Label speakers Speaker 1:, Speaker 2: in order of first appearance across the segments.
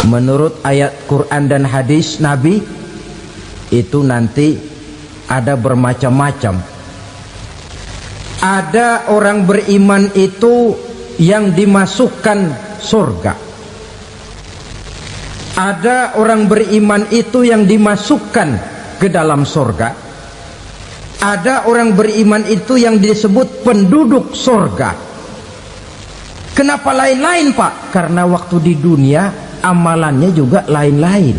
Speaker 1: menurut ayat Quran dan hadis Nabi itu nanti ada bermacam-macam. Ada orang beriman itu yang dimasukkan surga. Ada orang beriman itu yang dimasukkan ke dalam surga. Ada orang beriman itu yang disebut penduduk surga. Kenapa lain-lain, Pak? Karena waktu di dunia amalannya juga lain-lain.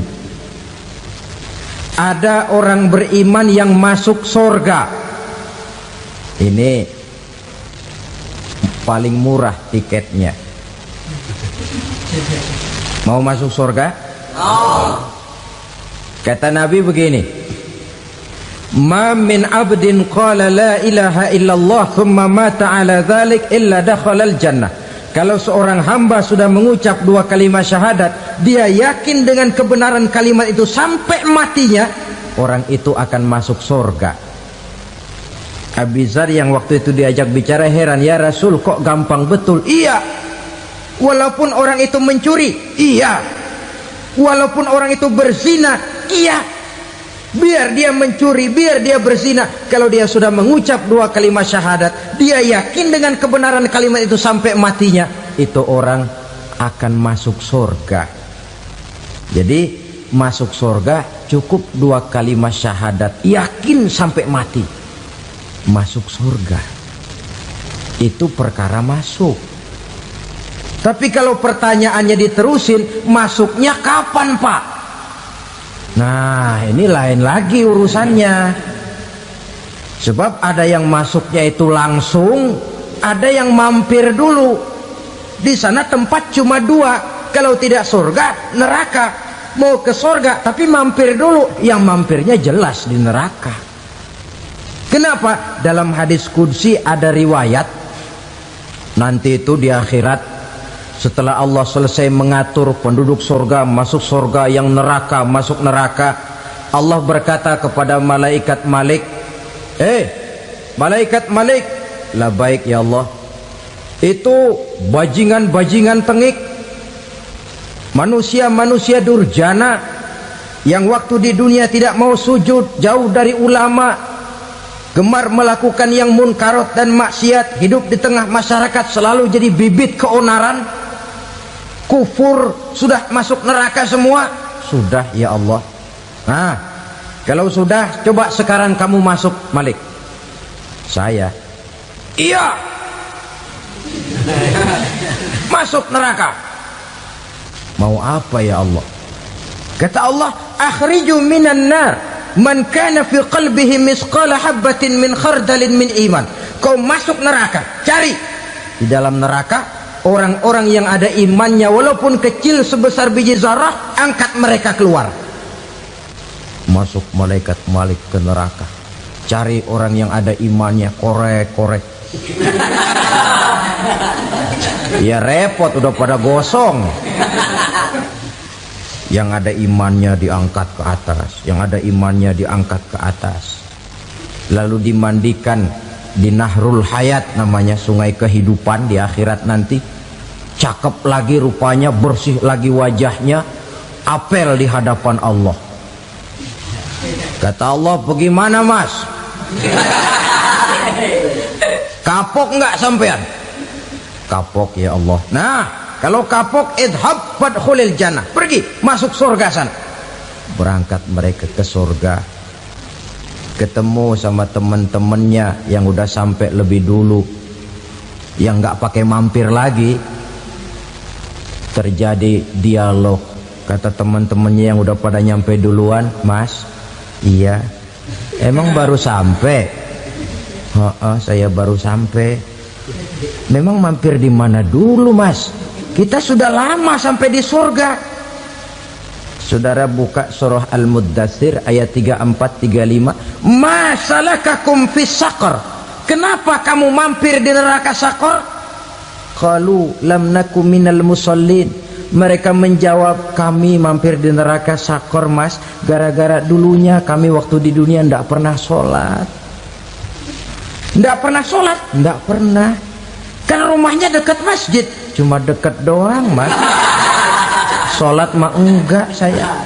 Speaker 1: Ada orang beriman yang masuk surga. Ini paling murah tiketnya. Mau masuk surga? Kata Nabi begini, ma min abdin qala la ilaha illallah thumma mata ala dhalik illa dakhalal jannah. Kalau seorang hamba sudah mengucap dua kalimat syahadat, dia yakin dengan kebenaran kalimat itu sampai matinya, orang itu akan masuk surga. Abi Dzar yang waktu itu diajak bicara heran, ya Rasul kok gampang betul? Iya, walaupun orang itu mencuri, iya, walaupun orang itu berzina, iya, biar dia mencuri, biar dia berzina, kalau dia sudah mengucap dua kalimat syahadat, dia yakin dengan kebenaran kalimat itu sampai matinya, itu orang akan masuk surga. Jadi masuk surga cukup dua kalimat syahadat, yakin sampai mati, masuk surga. Itu perkara masuk. Tapi kalau pertanyaannya diterusin, masuknya kapan, Pak? Nah, ini lain lagi urusannya. Sebab ada yang masuknya itu langsung, ada yang mampir dulu. Di sana tempat cuma dua, kalau tidak surga, neraka. Mau ke surga tapi mampir dulu, yang mampirnya jelas di neraka. Kenapa? Dalam hadis qudsi ada riwayat, nanti itu di akhirat, setelah Allah selesai mengatur penduduk surga masuk surga, yang neraka masuk neraka, Allah berkata kepada malaikat Malik, malaikat Malik, labaik ya Allah, itu bajingan-bajingan tengik, manusia-manusia durjana yang waktu di dunia tidak mau sujud, jauh dari ulama, gemar melakukan yang munkarat dan maksiat, hidup di tengah masyarakat selalu jadi bibit keonaran, kufur, sudah masuk neraka semua. Sudah ya Allah. Nah, kalau sudah, coba sekarang kamu masuk, Malik. Saya, iya, masuk neraka. Mau apa ya Allah? Kata Allah, akhriju minan nar man kana fi qalbihi misqala habbatin min khardalin min iman. Kau masuk neraka, cari di dalam neraka orang-orang yang ada imannya walaupun kecil sebesar biji zarah, angkat mereka keluar. Masuk malaikat Malik ke neraka, cari orang yang ada imannya, korek-korek. Ya repot, udah pada gosong. Yang ada imannya diangkat ke atas, yang ada imannya diangkat ke atas, lalu dimandikan di Nahrul Hayat, namanya sungai kehidupan di akhirat nanti. Cakep lagi rupanya, bersih lagi wajahnya, apel di hadapan Allah. Kata Allah, bagaimana mas? Kapok nggak sampean? Kapok ya Allah. Nah, kalau kapok, idhab fadkhulil jannah, pergi masuk surga sana. Berangkat mereka ke surga, ketemu sama teman-temannya yang udah sampai lebih dulu, yang nggak pakai mampir lagi. Terjadi dialog. Kata teman-temannya yang udah pada nyampe duluan, mas, iya, emang baru sampai? Saya baru sampai. Memang mampir di mana dulu mas? Kita sudah lama sampai di surga. Saudara buka surah Al-Muddatsir ayat 34-35. Ma salakakum fis saqar? Kenapa kamu mampir di neraka Saqar? Qalu lam naku minal musallin. Mereka menjawab, kami mampir di neraka Saqar mas, gara-gara dulunya kami waktu di dunia tidak pernah sholat. Tidak pernah sholat? Tidak pernah. Kan rumahnya dekat masjid, cuma dekat doang mas. Sholat mah enggak saya.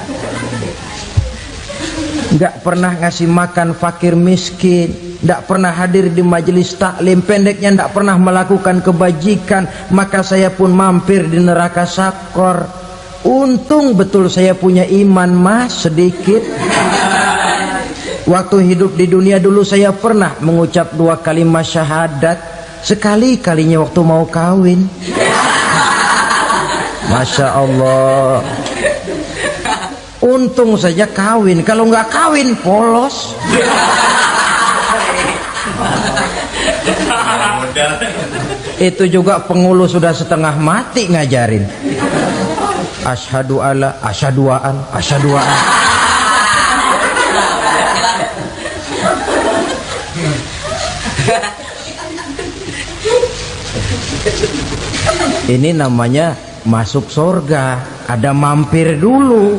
Speaker 1: Enggak pernah ngasih makan fakir miskin, enggak pernah hadir di majelis taklim, pendeknya enggak pernah melakukan kebajikan, maka saya pun mampir di neraka sakor. Untung betul saya punya iman mas sedikit. Waktu hidup di dunia dulu saya pernah mengucap 2 kalimat syahadat, sekali-kalinya waktu mau kawin. Masya Allah. Untung saja kawin, kalau nggak kawin polos. Itu juga pengulu sudah setengah mati ngajarin. Asyhadu alla, asyaduaan, asyaduaan. Ini namanya masuk surga, ada mampir dulu.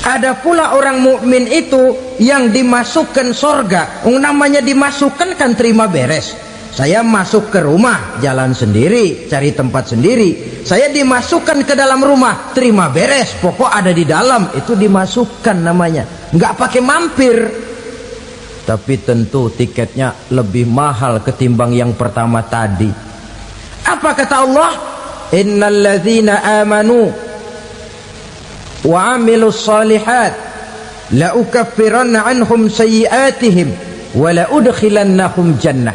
Speaker 1: Ada pula orang mukmin itu yang dimasukkan surga. Namanya dimasukkan kan terima beres. Saya masuk ke rumah, jalan sendiri, cari tempat sendiri. Saya dimasukkan ke dalam rumah, terima beres, pokok ada di dalam, itu dimasukkan namanya. Nggak pakai mampir. Tapi tentu tiketnya lebih mahal ketimbang yang pertama tadi. Apa kata Allah? Innal ladzina amanu wa amilus salihat la ukaffiranna anhum sayyi'atihim wa la udkhilannahum jannah.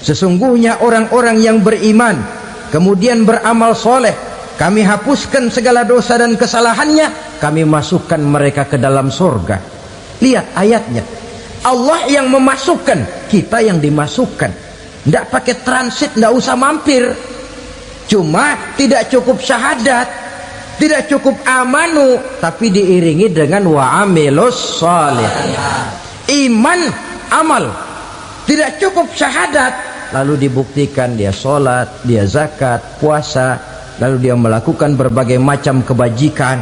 Speaker 1: Sesungguhnya orang-orang yang beriman kemudian beramal soleh, kami hapuskan segala dosa dan kesalahannya, kami masukkan mereka ke dalam surga. Lihat ayatnya, Allah yang memasukkan, kita yang dimasukkan. Tidak pakai transit, tidak usah mampir. Cuma tidak cukup syahadat, tidak cukup amanu, tapi diiringi dengan wa'amilus salih. Iman, amal. Tidak cukup syahadat, lalu dibuktikan dia sholat, dia zakat, puasa, lalu dia melakukan berbagai macam kebajikan.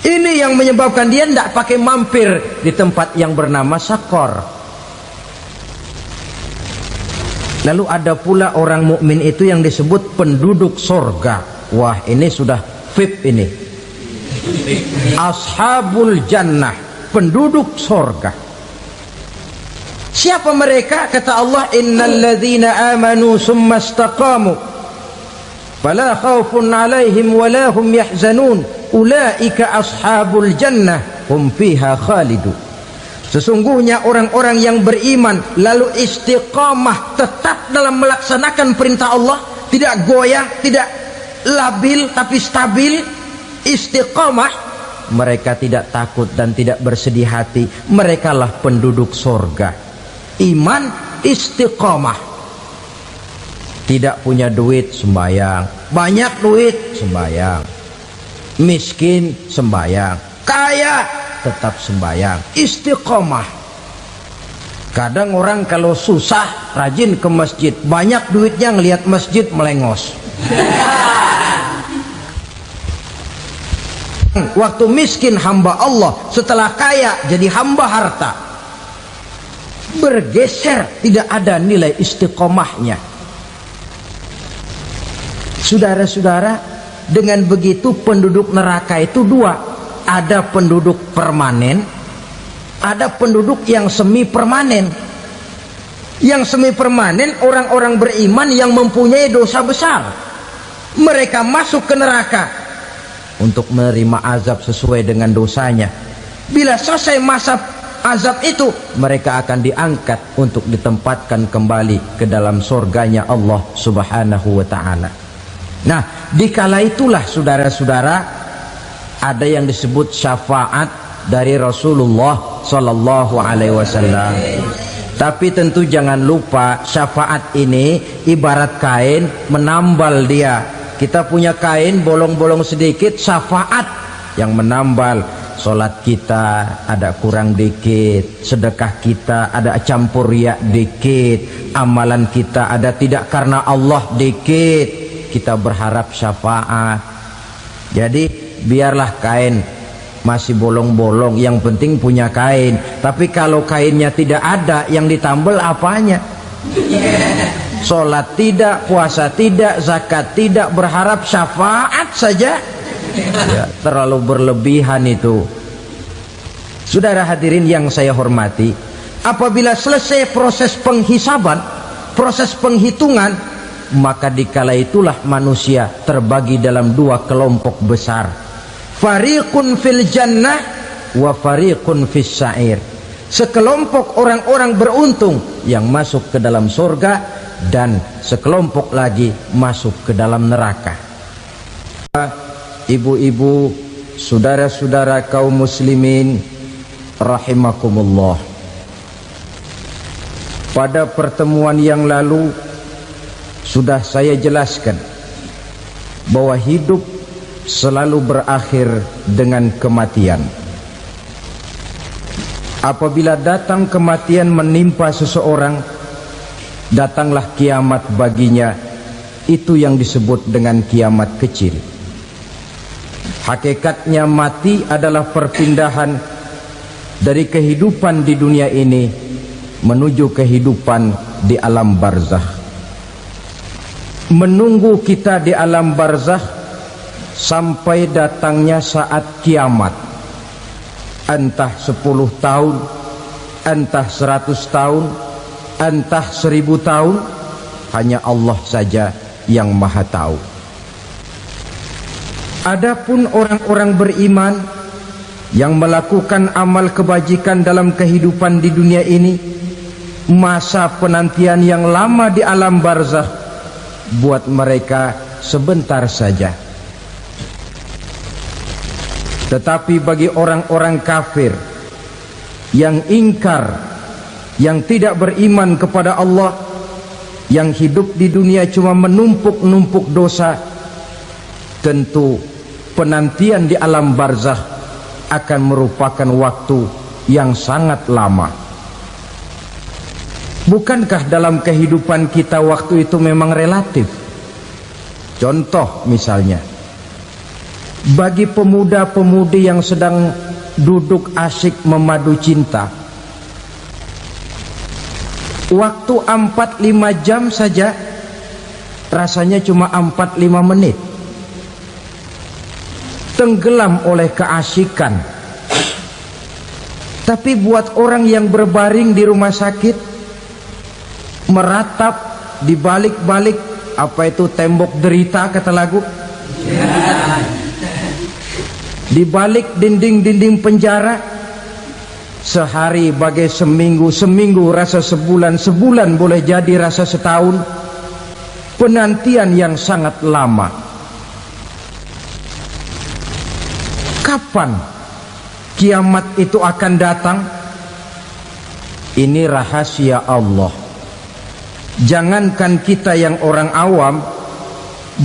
Speaker 1: Ini yang menyebabkan dia tidak pakai mampir di tempat yang bernama sakor. Lalu ada pula orang mukmin itu yang disebut penduduk sorga. Wah, ini sudah VIP ini. Ashabul jannah, penduduk sorga. Siapa mereka? Kata Allah, innal ladzina amanu summa istaqamu fala khaufun alaihim wala hum yahzanun ulaika ashabul jannah hum fiha khalidun. Sesungguhnya orang-orang yang beriman lalu istiqamah, tetap dalam melaksanakan perintah Allah, tidak goyah, tidak labil tapi stabil, istiqamah, mereka tidak takut dan tidak bersedih hati. Merekalah penduduk surga. Iman, istiqamah. Tidak punya duit, sembayang. Banyak duit, sembayang. Miskin, sembayang. Kaya, tetap sembayang. Istiqamah. Kadang orang kalau susah rajin ke masjid, banyak duitnya ngelihat masjid melengos. Waktu miskin hamba Allah, setelah kaya jadi hamba harta. Bergeser, tidak ada nilai istiqomahnya. Saudara-saudara, dengan begitu penduduk neraka itu dua. Ada penduduk permanen, ada penduduk yang semi permanen. Yang semi permanen orang-orang beriman yang mempunyai dosa besar. Mereka masuk ke neraka untuk menerima azab sesuai dengan dosanya. Bila selesai masa azab itu, mereka akan diangkat untuk ditempatkan kembali ke dalam surganya Allah Subhanahu wa ta'ala. Nah, dikala itulah saudara-saudara, ada yang disebut syafaat dari Rasulullah Sallallahu Alaihi Wasallam. Tapi tentu jangan lupa, syafaat ini ibarat kain menambal dia. Kita punya kain bolong-bolong sedikit, syafaat yang menambal. Sholat kita ada kurang dikit, sedekah kita ada campur riak dikit, amalan kita ada tidak karena Allah dikit, kita berharap syafaat. Jadi biarlah kain masih bolong-bolong, yang penting punya kain. Tapi kalau kainnya tidak ada, yang ditambal apanya? Sholat tidak, puasa tidak, zakat tidak, berharap syafaat saja. Ya, terlalu berlebihan itu. Saudara hadirin yang saya hormati, apabila selesai proses penghisaban, proses penghitungan, maka dikala itulah manusia terbagi dalam dua kelompok besar. Fariqun fil jannah wa fariqun fis sa'ir. Sekelompok orang-orang beruntung yang masuk ke dalam surga, dan sekelompok lagi masuk ke dalam neraka. Ibu-ibu, saudara-saudara kaum muslimin rahimakumullah, pada pertemuan yang lalu sudah saya jelaskan bahwa hidup selalu berakhir dengan kematian. Apabila datang kematian menimpa seseorang, datanglah kiamat baginya. Itu yang disebut dengan kiamat kecil. Hakikatnya mati adalah perpindahan dari kehidupan di dunia ini menuju kehidupan di alam barzakh. Menunggu kita di alam barzakh sampai datangnya saat kiamat. Entah 10 tahun, entah 100 tahun, entah 1000 tahun, hanya Allah saja yang maha tahu. Adapun orang-orang beriman yang melakukan amal kebajikan dalam kehidupan di dunia ini, masa penantian yang lama di alam barzakh buat mereka sebentar saja. Tetapi bagi orang-orang kafir yang ingkar, yang tidak beriman kepada Allah, yang hidup di dunia cuma menumpuk-numpuk dosa, tentu penantian di alam barzakh akan merupakan waktu yang sangat lama. Bukankah dalam kehidupan kita waktu itu memang relatif? Contoh misalnya, bagi pemuda-pemudi yang sedang duduk asyik memadu cinta, waktu 4-5 jam saja rasanya cuma 4-5 menit, tenggelam oleh keasikan. Tapi buat orang yang berbaring di rumah sakit, meratap di balik-balik apa itu tembok derita kata lagu, di balik dinding-dinding penjara, sehari bagai seminggu, seminggu rasa sebulan, sebulan boleh jadi rasa setahun. Penantian yang sangat lama. Kapan kiamat itu akan datang? Ini rahasia Allah. Jangankan kita yang orang awam,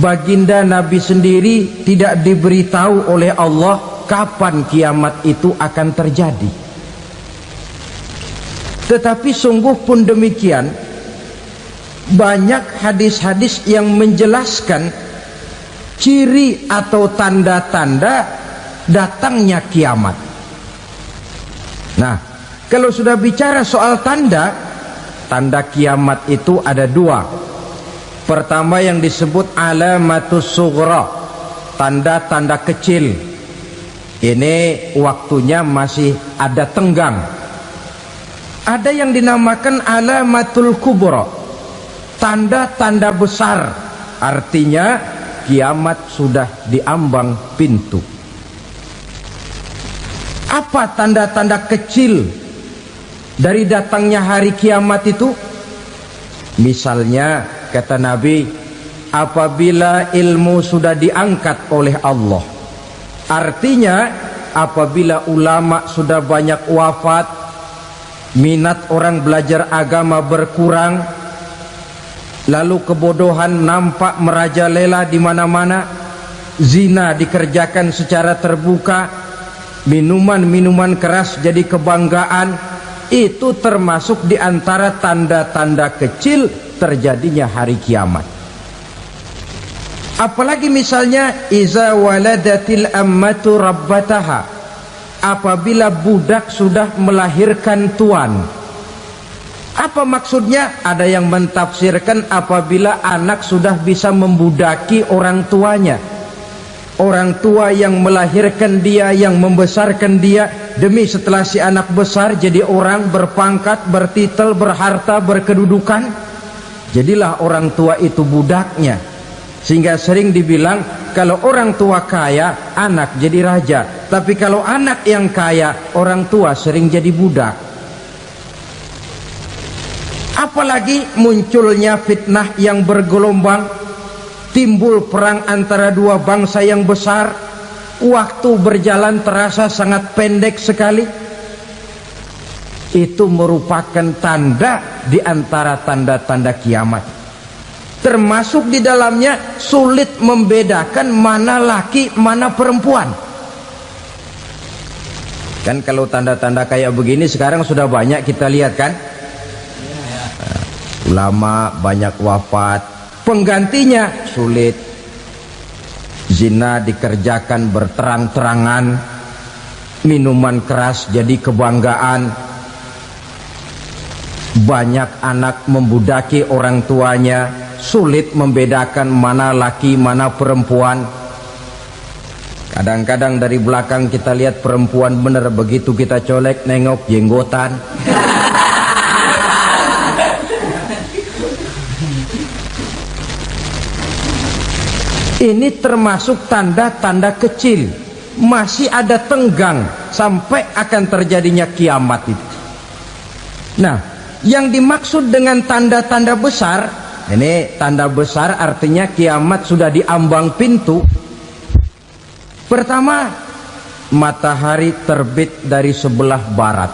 Speaker 1: baginda Nabi sendiri tidak diberitahu oleh Allah kapan kiamat itu akan terjadi. Tetapi sungguh pun demikian, banyak hadis-hadis yang menjelaskan ciri atau tanda-tanda datangnya kiamat. Nah, kalau sudah bicara soal tanda kiamat itu ada dua. Pertama yang disebut alamatus sughra, tanda-tanda kecil. Ini waktunya masih ada tenggang. Ada yang dinamakan alamatul kubra, tanda-tanda besar. Artinya kiamat sudah diambang pintu. Apa tanda-tanda kecil dari datangnya hari kiamat itu? Misalnya kata Nabi, apabila ilmu sudah diangkat oleh Allah, artinya apabila ulama sudah banyak wafat, minat orang belajar agama berkurang, lalu kebodohan nampak merajalela di mana-mana, zina dikerjakan secara terbuka, minuman-minuman keras jadi kebanggaan, itu termasuk di antara tanda-tanda kecil terjadinya hari kiamat. Apalagi misalnya iza waladatil ammatu rabbataha, apabila budak sudah melahirkan tuan. Apa maksudnya? Ada yang mentafsirkan apabila anak sudah bisa membudaki orang tuanya, orang tua yang melahirkan dia, yang membesarkan dia, demi setelah si anak besar jadi orang berpangkat, bertitel, berharta, berkedudukan, jadilah orang tua itu budaknya. Sehingga sering dibilang kalau orang tua kaya, anak jadi raja, tapi kalau anak yang kaya, orang tua sering jadi budak. Apalagi munculnya fitnah yang bergelombang, timbul perang antara dua bangsa yang besar, waktu berjalan terasa sangat pendek sekali. Itu merupakan tanda di antara tanda-tanda kiamat. Termasuk di dalamnya sulit membedakan mana laki, mana perempuan. Kan kalau tanda-tanda kayak begini sekarang sudah banyak kita lihat kan. Ulama banyak wafat, penggantinya sulit. Zina dikerjakan berterang-terangan, minuman keras jadi kebanggaan, banyak anak membudaki orang tuanya, sulit membedakan mana laki mana perempuan. Kadang-kadang dari belakang kita lihat perempuan bener, begitu kita colek nengok jenggotan. Ini termasuk tanda-tanda kecil, masih ada tenggang sampai akan terjadinya kiamat itu. Nah, yang dimaksud dengan tanda-tanda besar, ini tanda besar artinya kiamat sudah di ambang pintu. Pertama, matahari terbit dari sebelah barat.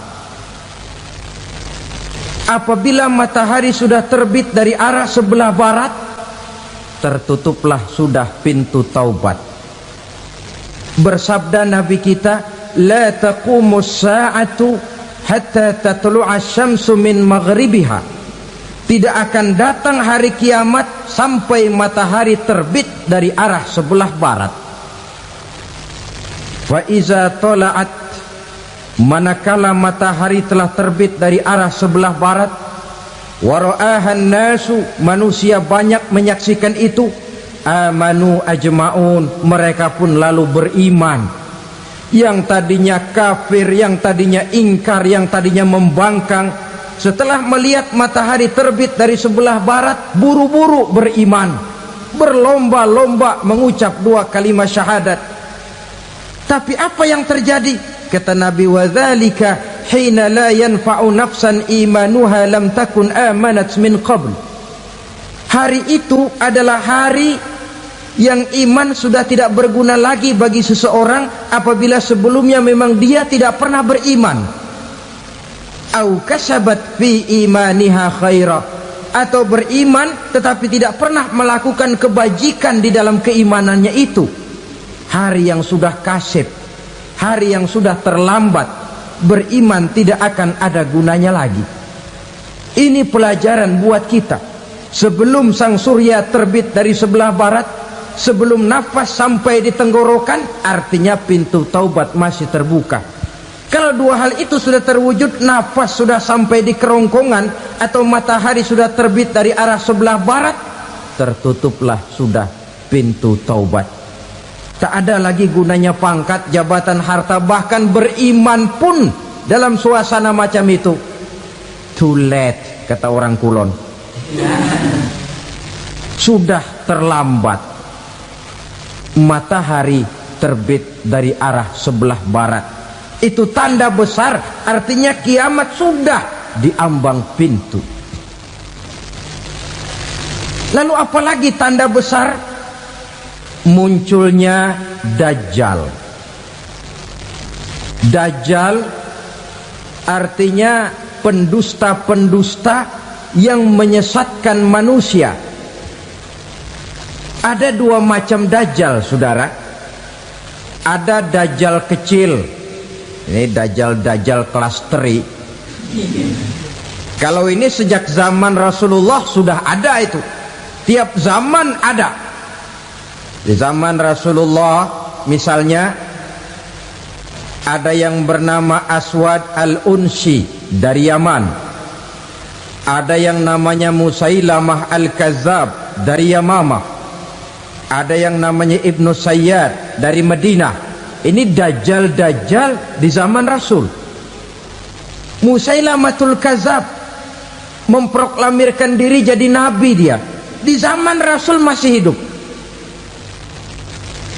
Speaker 1: Apabila matahari sudah terbit dari arah sebelah barat, tertutuplah sudah pintu taubat. Bersabda Nabi kita, la taqumus sa'atu hatta tatlu'a syamsu min maghribiha. Tidak akan datang hari kiamat sampai matahari terbit dari arah sebelah barat. Wa iza tala'at, manakala matahari telah terbit dari arah sebelah barat, wara'ahan nasu, manusia banyak menyaksikan itu, amanu ajma'un, mereka pun lalu beriman. Yang tadinya kafir, yang tadinya ingkar, yang tadinya membangkang, setelah melihat matahari terbit dari sebelah barat, buru-buru beriman, berlomba-lomba mengucap dua kalimat syahadat. Tapi apa yang terjadi? Kata Nabi, wadzalika hina la yanfa'u nafsan imanuha lam takun amanat min qabl. Hari itu adalah hari yang iman sudah tidak berguna lagi bagi seseorang apabila sebelumnya memang dia tidak pernah beriman. Au kasabat fi imaniha khaira, atau beriman tetapi tidak pernah melakukan kebajikan di dalam keimanannya itu. Hari yang sudah kasib, hari yang sudah terlambat, beriman tidak akan ada gunanya lagi. Ini pelajaran buat kita. Sebelum sang surya terbit dari sebelah barat, sebelum nafas sampai di tenggorokan, artinya pintu taubat masih terbuka. Kalau dua hal itu sudah terwujud, nafas sudah sampai di kerongkongan atau matahari sudah terbit dari arah sebelah barat, tertutuplah sudah pintu taubat. Tak ada lagi gunanya pangkat, jabatan, harta, bahkan beriman pun dalam suasana macam itu too late, kata orang Kulon. Sudah terlambat. Matahari terbit dari arah sebelah barat, itu tanda besar, artinya kiamat sudah di ambang pintu. Lalu apalagi tanda besar? Munculnya Dajjal. Dajjal artinya pendusta-pendusta yang menyesatkan manusia. Ada dua macam Dajjal, saudara. Ada Dajjal kecil, ini Dajjal kelas teri. Kalau ini sejak zaman Rasulullah sudah ada itu. Tiap zaman ada. Di zaman Rasulullah misalnya ada yang bernama Aswad al-Unsi dari Yaman. Ada yang namanya Musailamah Al-Kazzab dari Yamamah. Ada yang namanya Ibnu Sayyad dari Madinah. Ini dajjal-dajjal di zaman Rasul. Musailamatul Kazzab memproklamirkan diri jadi nabi dia. Di zaman Rasul masih hidup.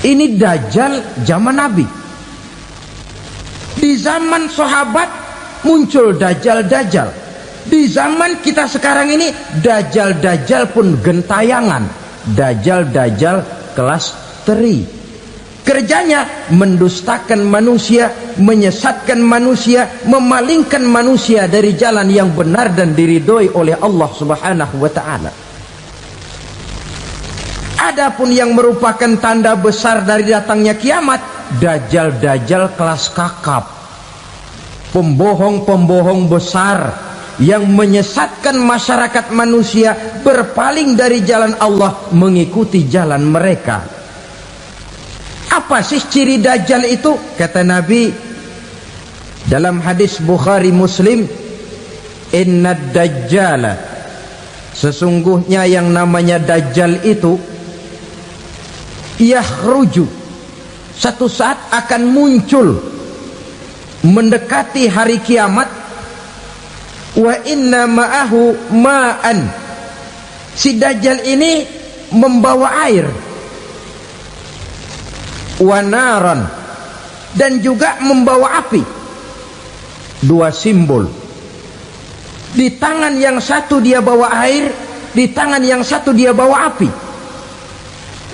Speaker 1: Ini dajjal zaman Nabi. Di zaman sahabat muncul dajjal-dajjal. Di zaman kita sekarang ini dajjal-dajjal pun gentayangan. Dajjal-dajjal kelas teri. Kerjanya mendustakan manusia, menyesatkan manusia, memalingkan manusia dari jalan yang benar dan diridhoi oleh Allah Subhanahu wa taala. Adapun yang merupakan tanda besar dari datangnya kiamat, dajjal-dajjal kelas kakap. Pembohong-pembohong besar yang menyesatkan masyarakat manusia berpaling dari jalan Allah mengikuti jalan mereka. Apa sih ciri dajjal itu? Kata Nabi dalam hadis Bukhari Muslim, inna dajjala, sesungguhnya yang namanya dajjal itu yakhruju, satu saat akan muncul mendekati hari kiamat. Wa inna ma'ahu ma'an, si dajjal ini membawa air. Wa naran, dan juga membawa api. Dua simbol. Di tangan yang satu dia bawa air, di tangan yang satu dia bawa api.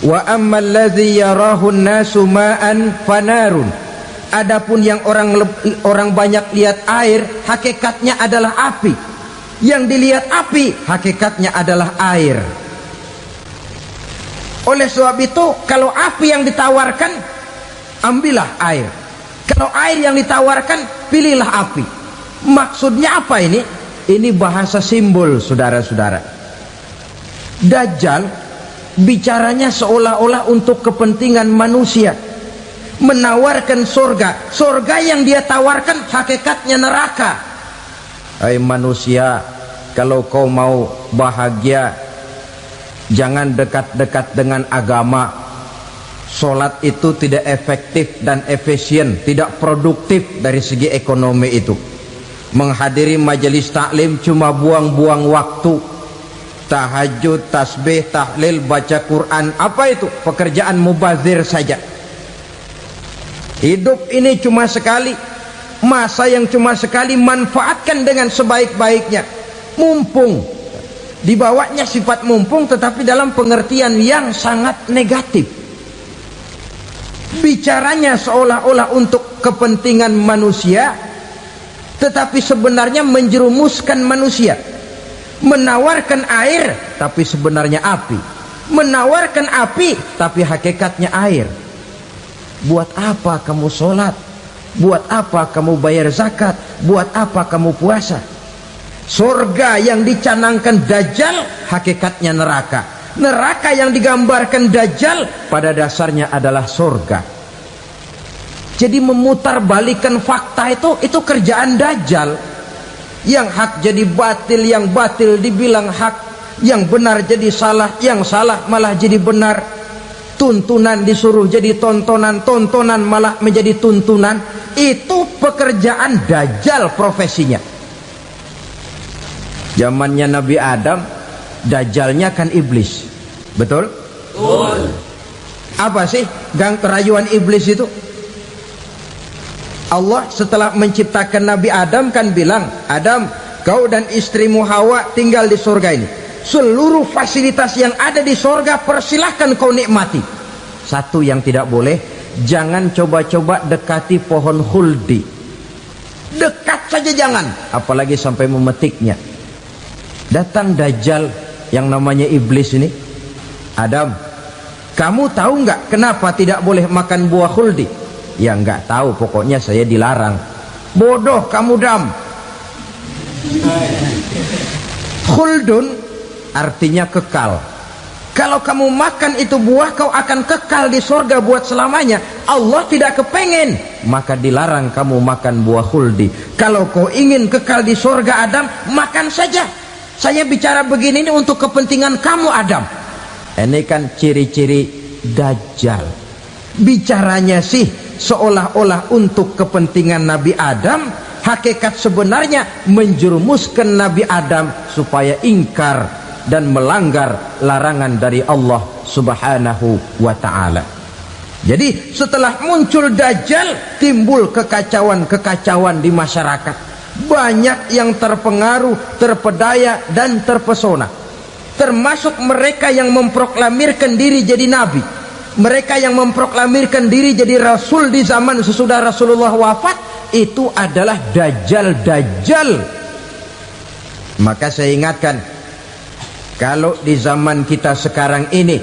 Speaker 1: Wa ammal ladzi yarahu an-nasu ma'an fanarun. Adapun yang orang banyak lihat air, hakikatnya adalah api. Yang dilihat api, hakikatnya adalah air. Oleh sebab itu, kalau api yang ditawarkan, ambillah air. Kalau air yang ditawarkan, pilihlah api. Maksudnya apa ini? Ini bahasa simbol, saudara-saudara. Dajjal bicaranya seolah-olah untuk kepentingan manusia, menawarkan surga. Surga yang dia tawarkan hakikatnya neraka. Hai manusia, kalau kau mau bahagia, jangan dekat-dekat dengan agama. Solat itu tidak efektif dan efisien, tidak produktif dari segi ekonomi itu. Menghadiri majelis taklim cuma buang-buang waktu. Tahajud, tasbih, tahlil, baca Quran, apa itu? Pekerjaan mubazir saja. Hidup ini cuma sekali, masa yang cuma sekali, manfaatkan dengan sebaik-baiknya. Mumpung, dibawanya sifat mumpung tetapi dalam pengertian yang sangat negatif. Bicaranya seolah-olah untuk kepentingan manusia, tetapi sebenarnya menjerumuskan manusia. Menawarkan air tapi sebenarnya api, menawarkan api tapi hakikatnya air. Buat apa kamu sholat? Buat apa kamu bayar zakat? Buat apa kamu puasa? Surga yang dicanangkan dajjal hakikatnya neraka. Neraka yang digambarkan dajjal pada dasarnya adalah surga. Jadi memutarbalikan fakta itu kerjaan dajjal. Yang hak jadi batil, yang batil dibilang hak, yang benar jadi salah, yang salah malah jadi benar. Tuntunan disuruh jadi tontonan, tontonan malah menjadi tuntunan. Itu pekerjaan dajjal profesinya. Zamannya Nabi Adam, dajjalnya kan iblis. Betul? Betul. Apa sih gang kerayuan iblis itu? Allah setelah menciptakan Nabi Adam kan bilang, Adam, kau dan istrimu Hawa tinggal di surga ini. Seluruh fasilitas yang ada di surga persilahkan kau nikmati. Satu yang tidak boleh, jangan coba-coba dekati pohon khuldi. Dekat saja jangan, apalagi sampai memetiknya. Datang dajjal yang namanya iblis ini. Adam, kamu tahu nggak kenapa tidak boleh makan buah khuldi? Ya nggak tahu, pokoknya saya dilarang. Bodoh kamu Dam. Khuldun artinya kekal. Kalau kamu makan itu buah, kau akan kekal di surga buat selamanya. Allah tidak kepengen, maka dilarang kamu makan buah khuldi. Kalau kau ingin kekal di surga Adam, makan saja. Saya bicara begini ini untuk kepentingan kamu Adam. Ini kan ciri-ciri Dajjal. Bicaranya sih seolah-olah untuk kepentingan Nabi Adam, hakikat sebenarnya menjerumuskan Nabi Adam supaya ingkar dan melanggar larangan dari Allah Subhanahu wa ta'ala. Jadi setelah muncul Dajjal, timbul kekacauan-kekacauan di masyarakat. Banyak yang terpengaruh, terpedaya dan terpesona, termasuk mereka yang memproklamirkan diri jadi nabi, mereka yang memproklamirkan diri jadi rasul di zaman sesudah Rasulullah wafat. Itu adalah Dajjal. Maka saya ingatkan, kalau di zaman kita sekarang ini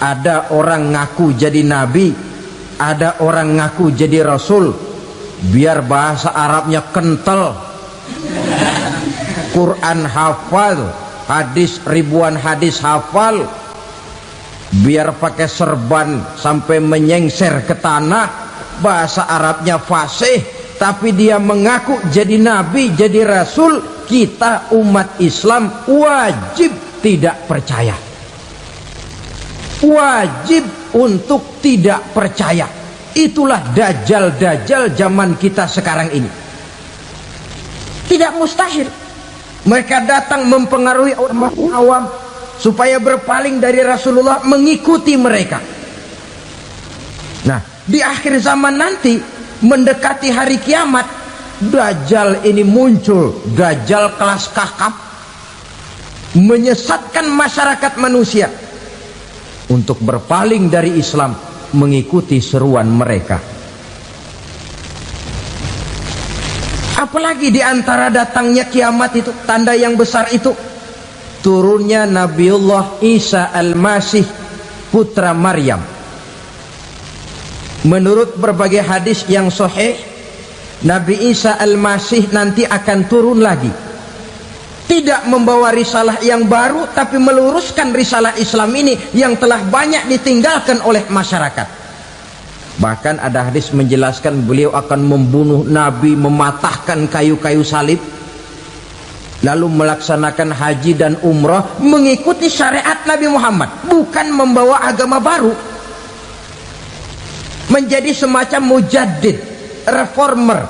Speaker 1: ada orang ngaku jadi nabi, ada orang ngaku jadi rasul, biar bahasa Arabnya kental, Quran hafal, hadis ribuan hadis hafal, biar pakai serban sampai menyengser ke tanah, bahasa Arabnya fasih, tapi dia mengaku jadi nabi, jadi rasul, kita umat Islam wajib tidak percaya, wajib untuk tidak percaya. Itulah Dajjal zaman kita sekarang ini. Tidak mustahil mereka datang mempengaruhi orang awam supaya berpaling dari Rasulullah, mengikuti mereka. Nah, di akhir zaman nanti, mendekati hari kiamat, Dajjal ini muncul. Dajjal kelas kakap, menyesatkan masyarakat manusia untuk berpaling dari Islam, mengikuti seruan mereka. Apalagi di antara datangnya kiamat itu, tanda yang besar itu, turunnya Nabiullah Isa Al-Masih, putra Maryam. Menurut berbagai hadis yang sahih, Nabi Isa Al-Masih nanti akan turun lagi, tidak membawa risalah yang baru, tapi meluruskan risalah Islam ini yang telah banyak ditinggalkan oleh masyarakat. Bahkan ada hadis menjelaskan beliau akan membunuh Nabi, mematahkan kayu-kayu salib, lalu melaksanakan haji dan umrah mengikuti syariat Nabi Muhammad, bukan membawa agama baru. Menjadi semacam mujaddid, reformer,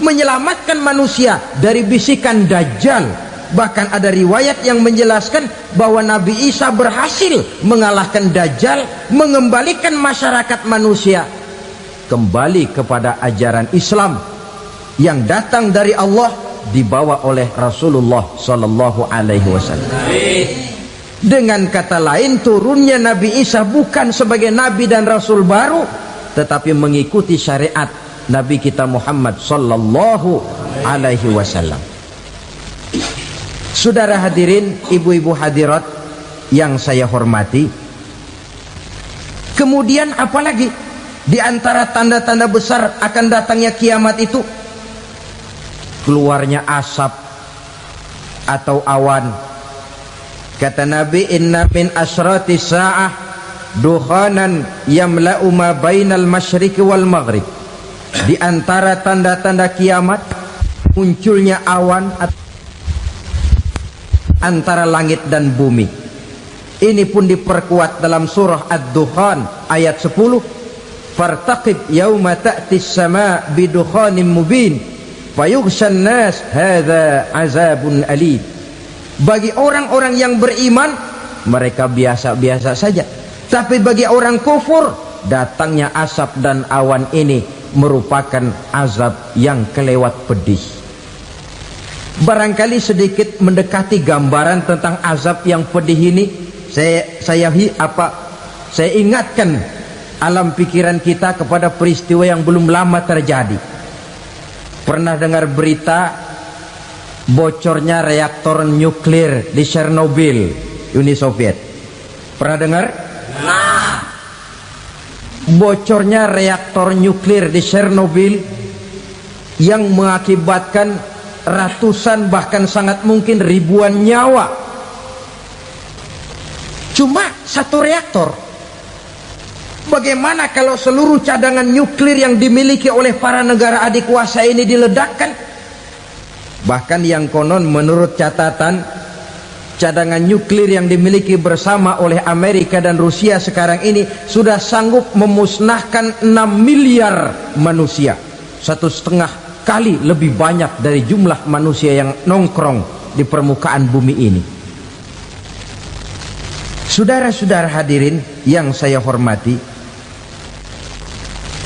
Speaker 1: menyelamatkan manusia dari bisikan Dajjal. Bahkan ada riwayat yang menjelaskan bahwa Nabi Isa berhasil mengalahkan Dajjal, mengembalikan masyarakat manusia kembali kepada ajaran Islam yang datang dari Allah, dibawa oleh Rasulullah Sallallahu Alaihi Wasallam. Dengan kata lain, turunnya Nabi Isa bukan sebagai Nabi dan Rasul baru, tetapi mengikuti syariat Nabi kita Muhammad Sallallahu Alaihi Wasallam. Saudara hadirin, ibu-ibu hadirat yang saya hormati, kemudian apalagi di antara tanda-tanda besar akan datangnya kiamat itu? Keluarnya asap atau awan. Kata Nabi, inna min asrati sa'ah dukhanan yamla'u ma bainal masyriqi wal maghrib. Di antara tanda-tanda kiamat, munculnya awan antara langit dan bumi. Ini pun diperkuat dalam surah Ad-Dukhan ayat 10. Fartaqib yauma ta'tis sama bidukhanin mubin fayughshan nas hadza azabun alim. Bagi orang-orang yang beriman, mereka biasa-biasa saja, tapi bagi orang kufur, datangnya asap dan awan ini merupakan azab yang kelewat pedih. Barangkali sedikit mendekati gambaran tentang azab yang pedih ini, saya ingatkan alam pikiran kita kepada peristiwa yang belum lama terjadi. Pernah dengar berita bocornya reaktor nuklir di Chernobyl, Uni Soviet? Pernah dengar? Nah, bocornya reaktor nuklir di Chernobyl yang mengakibatkan ratusan, bahkan sangat mungkin ribuan nyawa. Cuma satu reaktor. Bagaimana kalau seluruh cadangan nuklir yang dimiliki oleh para negara adikuasa ini diledakkan? Bahkan yang konon menurut catatan cadangan nuklir yang dimiliki bersama oleh Amerika dan Rusia sekarang ini sudah sanggup memusnahkan 6 miliar manusia, 1,5 kali lebih banyak dari jumlah manusia yang nongkrong di permukaan bumi ini. Saudara-saudara hadirin yang saya hormati,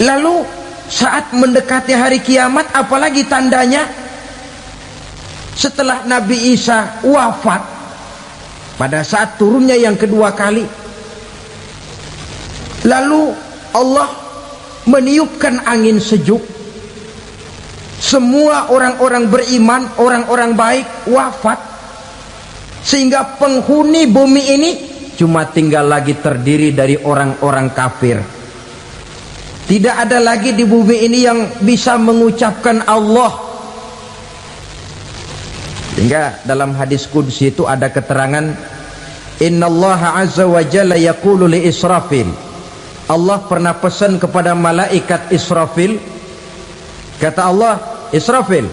Speaker 1: lalu saat mendekati hari kiamat, apalagi tandanya setelah Nabi Isa wafat, pada saat turunnya yang kedua kali, lalu Allah meniupkan angin sejuk, semua orang-orang beriman, orang-orang baik wafat, sehingga penghuni bumi ini cuma tinggal lagi terdiri dari orang-orang kafir. Tidak ada lagi di bumi ini yang bisa mengucapkan Allah. Hingga dalam hadis qudsi itu ada keterangan, innallaha azza wa jalla yaqulu li Israfil, Allah pernah pesan kepada malaikat Israfil, kata Allah, Israfil,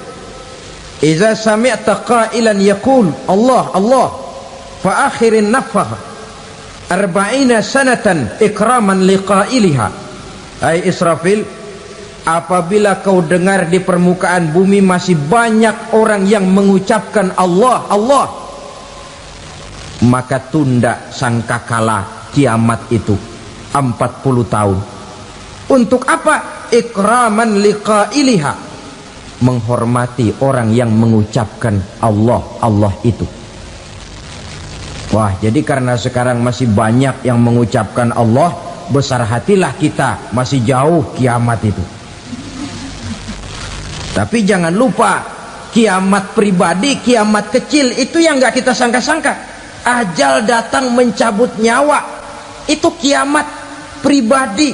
Speaker 1: idza sami'ta qailan yaqul Allah Allah fa akhirin nafakh 40 sanatan ikraman liqailiha. Hai Israfil, apabila kau dengar di permukaan bumi masih banyak orang yang mengucapkan Allah Allah, maka tunda sangkakala kiamat itu 40 tahun. Untuk apa? Ikraman liqailiha, menghormati orang yang mengucapkan Allah Allah itu. Wah, jadi karena sekarang masih banyak yang mengucapkan Allah, besar hatilah kita, masih jauh kiamat itu. Tapi jangan lupa, kiamat pribadi, kiamat kecil itu yang gak kita sangka-sangka. Ajal datang mencabut nyawa, itu kiamat pribadi,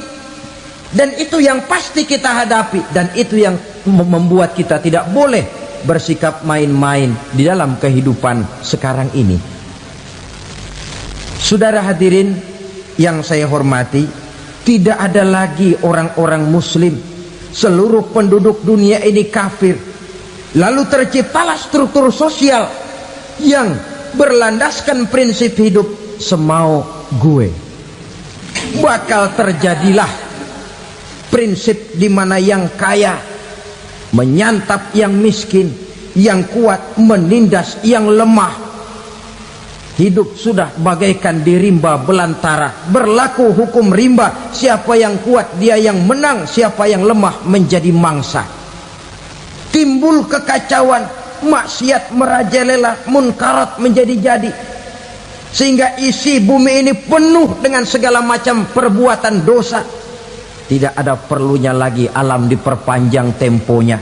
Speaker 1: dan itu yang pasti kita hadapi, dan itu yang membuat kita tidak boleh bersikap main-main di dalam kehidupan sekarang ini. Saudara hadirin yang saya hormati, tidak ada lagi orang-orang muslim, seluruh penduduk dunia ini kafir. Lalu terciptalah struktur sosial yang berlandaskan prinsip hidup semau gue. Bakal terjadilah prinsip di mana yang kaya menyantap yang miskin, yang kuat menindas yang lemah. Hidup sudah bagaikan di rimba belantara, berlaku hukum rimba, siapa yang kuat dia yang menang, siapa yang lemah menjadi mangsa. Timbul kekacauan, maksiat merajalela, munkarat menjadi-jadi, sehingga isi bumi ini penuh dengan segala macam perbuatan dosa. Tidak ada perlunya lagi alam diperpanjang temponya.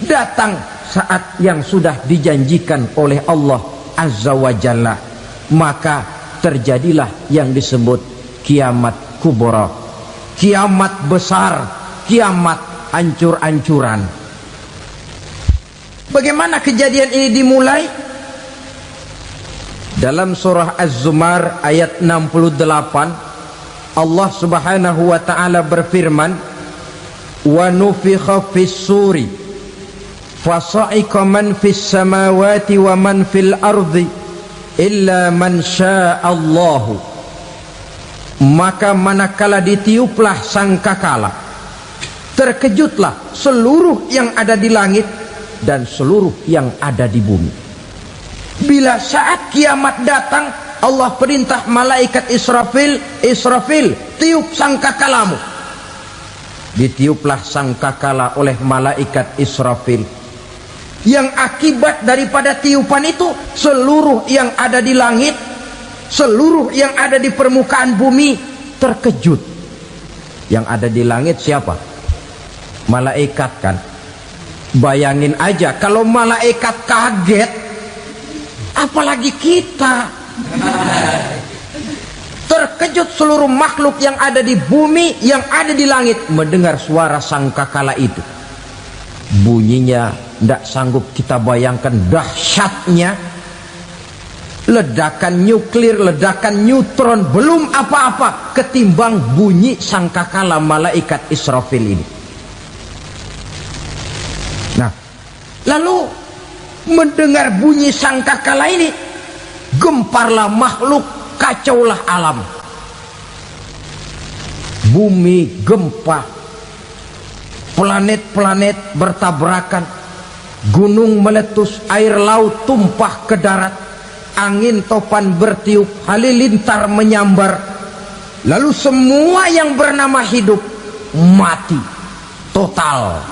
Speaker 1: Datang saat yang sudah dijanjikan oleh Allah Azza wa Jalla, maka terjadilah yang disebut kiamat kubra, kiamat besar, kiamat ancur-ancuran. Bagaimana kejadian ini dimulai? Dalam surah Az-Zumar ayat 68, Allah Subhanahu wa taala berfirman, wa nufikha fis suri fasa'iqa man fis samawati wa man fil ardi illa man sya'allahu. Maka manakala ditiuplah sangkakala, terkejutlah seluruh yang ada di langit dan seluruh yang ada di bumi. Bila saat kiamat datang, Allah perintah malaikat Israfil, Israfil, tiup sangkakalamu. Ditiuplah sangkakala oleh malaikat Israfil, yang akibat daripada tiupan itu seluruh yang ada di langit, seluruh yang ada di permukaan bumi terkejut. Yang ada di langit siapa? Malaikat kan. Bayangin aja kalau malaikat kaget, apalagi kita. Terkejut seluruh makhluk yang ada di bumi, yang ada di langit mendengar suara sangkakala itu. Bunyinya tidak sanggup kita bayangkan dahsyatnya. Ledakan nuklir, ledakan neutron, belum apa-apa ketimbang bunyi sangkakala malaikat Israfil ini. Nah, lalu mendengar bunyi sangkakala ini, gemparlah makhluk, kacaulah alam. Bumi gempa, planet-planet bertabrakan, gunung meletus, air laut tumpah ke darat, angin topan bertiup, halilintar menyambar. Lalu semua yang bernama hidup mati total.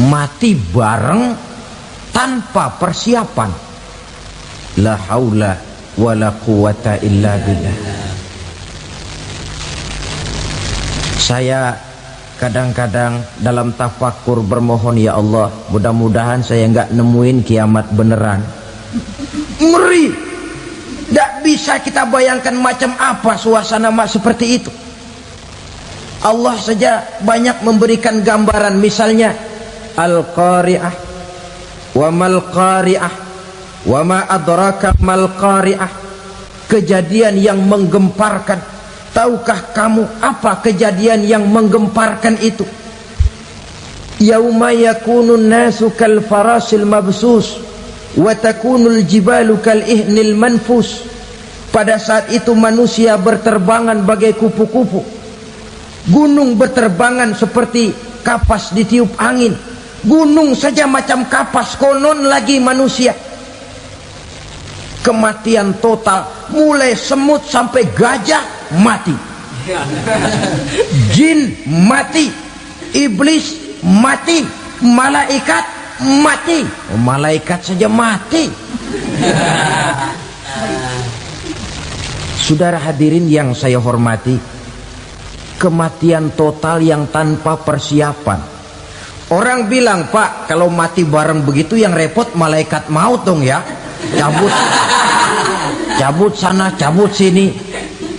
Speaker 1: Mati bareng tanpa persiapan. La haula wala quwata illa billah. Saya kadang-kadang dalam tafakur bermohon, ya Allah, mudah-mudahan saya nggak nemuin kiamat beneran. Ngeri. Tidak bisa kita bayangkan macam apa suasana seperti itu. Allah saja banyak memberikan gambaran, misalnya Al-Qari'ah, wa mal qari'ah, wa ma adraka mal qari'ah. Kejadian yang menggemparkan. Tahukah kamu apa kejadian yang menggemparkan itu? Yauma yakunun nasu kal farasil mabsus wa takunul jibalu kal ihnil manfus. Pada saat itu manusia berterbangan bagai kupu-kupu, gunung berterbangan seperti kapas ditiup angin. Gunung saja macam kapas, konon lagi manusia. Kematian total, mulai semut sampai gajah mati, jin mati, iblis mati, malaikat mati. Oh, malaikat saja mati. Saudara hadirin yang saya hormati, kematian total yang tanpa persiapan. Orang bilang, Pak, kalau mati bareng begitu yang repot malaikat maut dong ya. Cabut sana, cabut sini.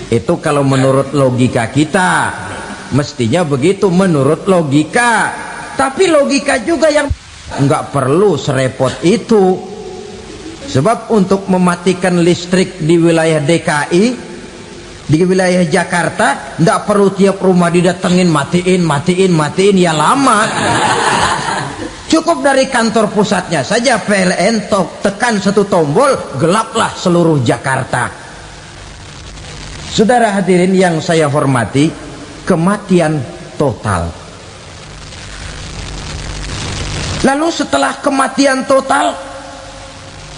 Speaker 1: Itu kalau menurut logika kita, mestinya begitu menurut logika. Tapi logika juga yang nggak perlu serepot itu. Sebab untuk mematikan listrik di wilayah DKI, di wilayah Jakarta, nggak perlu tiap rumah didatengin, matiin, ya lama. Cukup dari kantor pusatnya saja PLN, tekan satu tombol, gelaplah seluruh Jakarta. Saudara hadirin yang saya hormati, kematian total. Lalu setelah kematian total,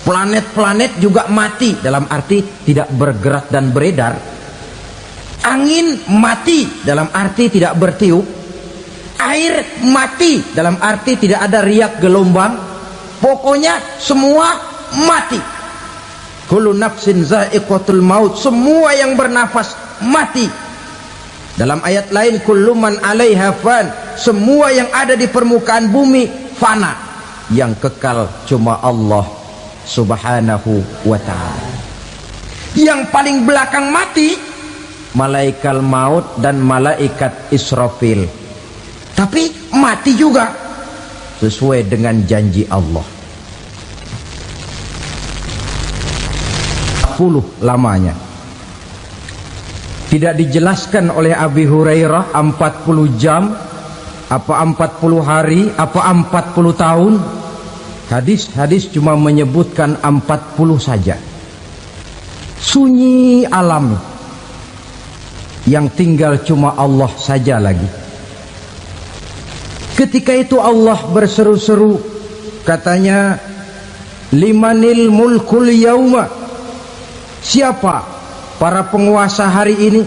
Speaker 1: planet-planet juga mati, dalam arti tidak bergerak dan beredar. Angin mati, dalam arti tidak bertiup. Air mati, dalam arti tidak ada riak gelombang. Pokoknya semua mati. Kullu nafsin za'iqatul maut, semua yang bernafas mati. Dalam ayat lain, kullu man 'alaiha fan, semua yang ada di permukaan bumi fana. Yang kekal cuma Allah Subhanahu wa ta'ala. Yang paling belakang mati malaikat maut dan malaikat Israfil. Tapi mati juga sesuai dengan janji Allah. 40 lamanya. Tidak dijelaskan oleh Abi Hurairah 40 jam, apa 40 hari, apa 40 tahun. Hadis-hadis cuma menyebutkan 40 saja. Sunyi alam, yang tinggal cuma Allah saja lagi. Ketika itu Allah berseru-seru, katanya, limanil mulkul yauma, siapa para penguasa hari ini?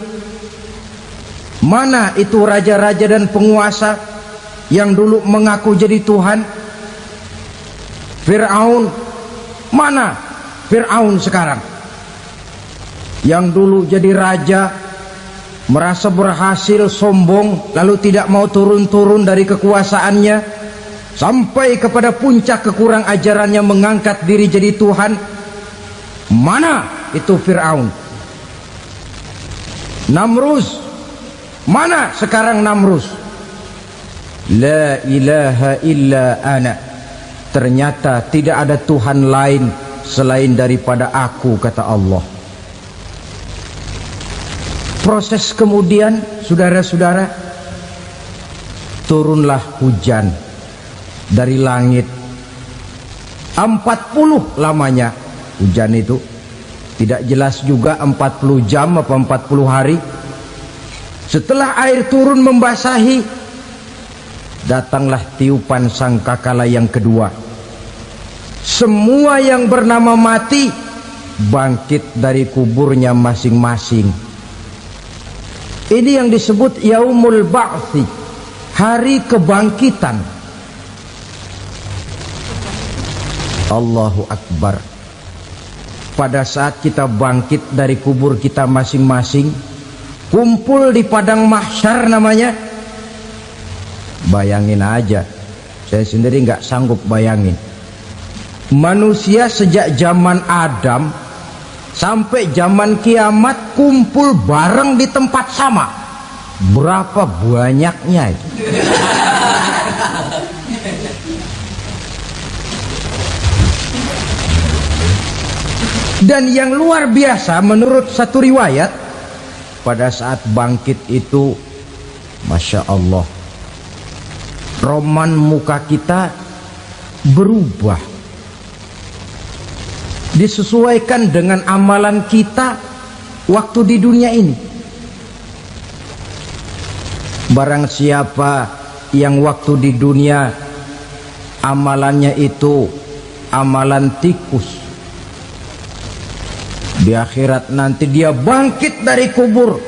Speaker 1: Mana itu raja-raja dan penguasa yang dulu mengaku jadi Tuhan? Fir'aun, mana Fir'aun sekarang? Yang dulu jadi raja, merasa berhasil, sombong, lalu tidak mau turun-turun dari kekuasaannya, sampai kepada puncak kekurang ajarannya mengangkat diri jadi Tuhan. Mana itu Fir'aun? Namrus, mana sekarang Namrus? La ilaha illa ana, ternyata tidak ada Tuhan lain selain daripada aku, kata Allah. Proses kemudian, saudara-saudara, turunlah hujan dari langit. 40 lamanya hujan itu. Tidak jelas juga 40 jam apa 40 hari. Setelah air turun membasahi, datanglah tiupan sangkakala yang kedua. Semua yang bernama mati bangkit dari kuburnya masing-masing. Ini yang disebut Yaumul Ba'thi, hari kebangkitan. Allahu Akbar. Pada saat kita bangkit dari kubur kita masing-masing, kumpul di padang mahsyar namanya. Bayangin aja, saya sendiri nggak sanggup bayangin. Manusia sejak zaman Adam sampai zaman kiamat kumpul bareng di tempat sama. Berapa banyaknya itu? Dan yang luar biasa menurut satu riwayat, pada saat bangkit itu, Masya Allah, roman muka kita berubah, disesuaikan dengan amalan kita waktu di dunia ini. Barang siapa yang waktu di dunia amalannya itu amalan tikus, di akhirat nanti dia bangkit dari kubur,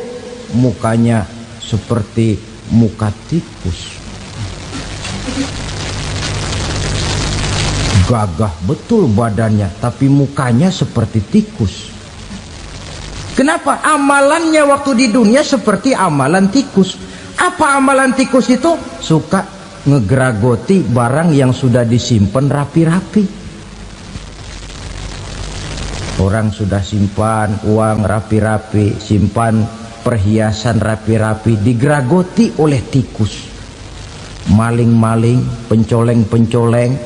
Speaker 1: mukanya seperti muka tikus. Gagah betul badannya, tapi mukanya seperti tikus. Kenapa? Amalannya waktu di dunia seperti amalan tikus. Apa amalan tikus itu? Suka ngegeragoti barang yang sudah disimpan rapi-rapi. Orang sudah simpan uang rapi-rapi, simpan perhiasan rapi-rapi, digeragoti oleh tikus. Maling-maling, pencoleng-pencoleng,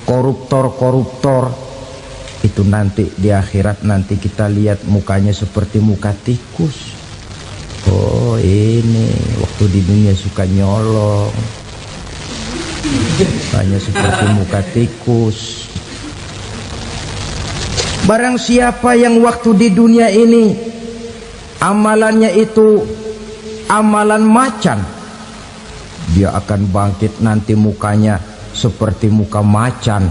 Speaker 1: koruptor-koruptor, itu nanti di akhirat nanti kita lihat mukanya seperti muka tikus. Oh, ini waktu di dunia suka nyolong, mukanya seperti muka tikus. Barang siapa yang waktu di dunia ini amalannya itu amalan macan, dia akan bangkit nanti mukanya seperti muka macan.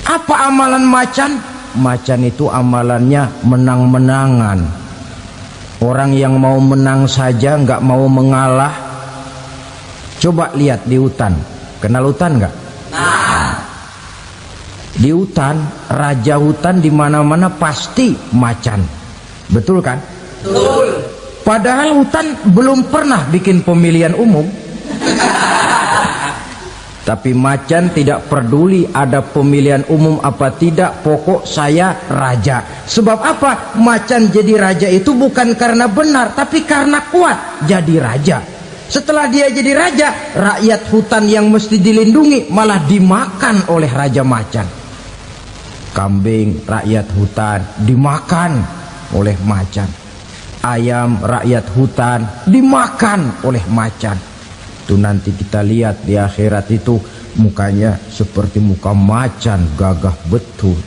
Speaker 1: Apa amalan macan? Macan itu amalannya menang-menangan. Orang yang mau menang saja nggak mau mengalah. Coba lihat di hutan, kenal hutan nggak? Di hutan, raja hutan di mana-mana pasti macan, betul kan? Betul. Padahal hutan belum pernah bikin pemilihan umum. Tapi macan tidak peduli ada pemilihan umum apa tidak, pokok saya raja. Sebab apa? Macan jadi raja itu bukan karena benar, tapi karena kuat jadi raja. Setelah dia jadi raja, rakyat hutan yang mesti dilindungi malah dimakan oleh raja macan. Kambing rakyat hutan dimakan oleh macan. Ayam rakyat hutan dimakan oleh macan. Itu nanti kita lihat di akhirat itu mukanya seperti muka macan, gagah betul.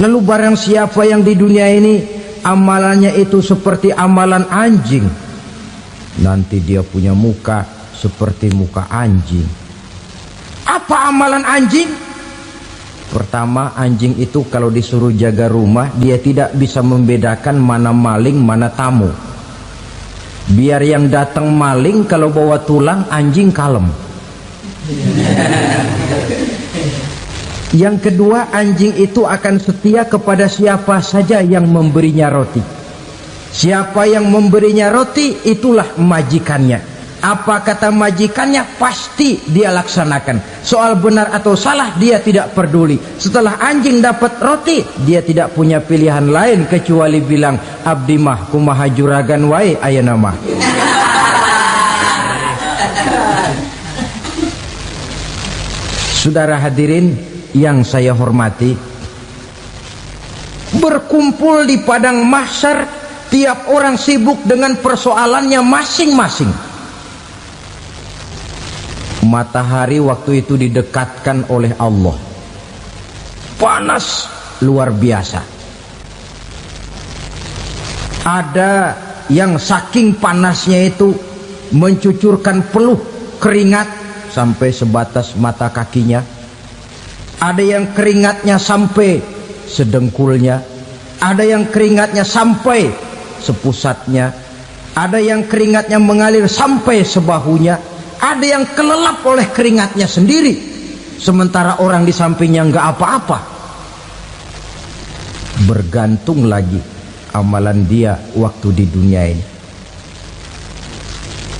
Speaker 1: Lalu barang siapa yang di dunia ini amalannya itu seperti amalan anjing, nanti dia punya muka seperti muka anjing. Apa amalan anjing? Pertama, anjing itu kalau disuruh jaga rumah, dia tidak bisa membedakan mana maling, mana tamu. Biar yang datang maling, kalau bawa tulang, anjing kalem. Yang kedua, anjing itu akan setia kepada siapa saja yang memberinya roti. Siapa yang memberinya roti, itulah majikannya. Apa kata majikannya, pasti dia laksanakan. Soal benar atau salah dia tidak peduli. Setelah anjing dapat roti, dia tidak punya pilihan lain kecuali bilang, abdi mah kumaha juragan wae ayeuna mah. Saudara hadirin yang saya hormati, berkumpul di padang mahsyar, tiap orang sibuk dengan persoalannya masing-masing. Matahari waktu itu didekatkan oleh Allah, panas luar biasa. Ada yang saking panasnya itu mencucurkan peluh keringat sampai sebatas mata kakinya. Ada yang keringatnya sampai sedengkulnya, ada yang keringatnya sampai sepusatnya, ada yang keringatnya mengalir sampai sebahunya, ada yang kelelap oleh keringatnya sendiri, sementara orang di sampingnya nggak apa-apa. Bergantung lagi amalan dia waktu di dunia ini.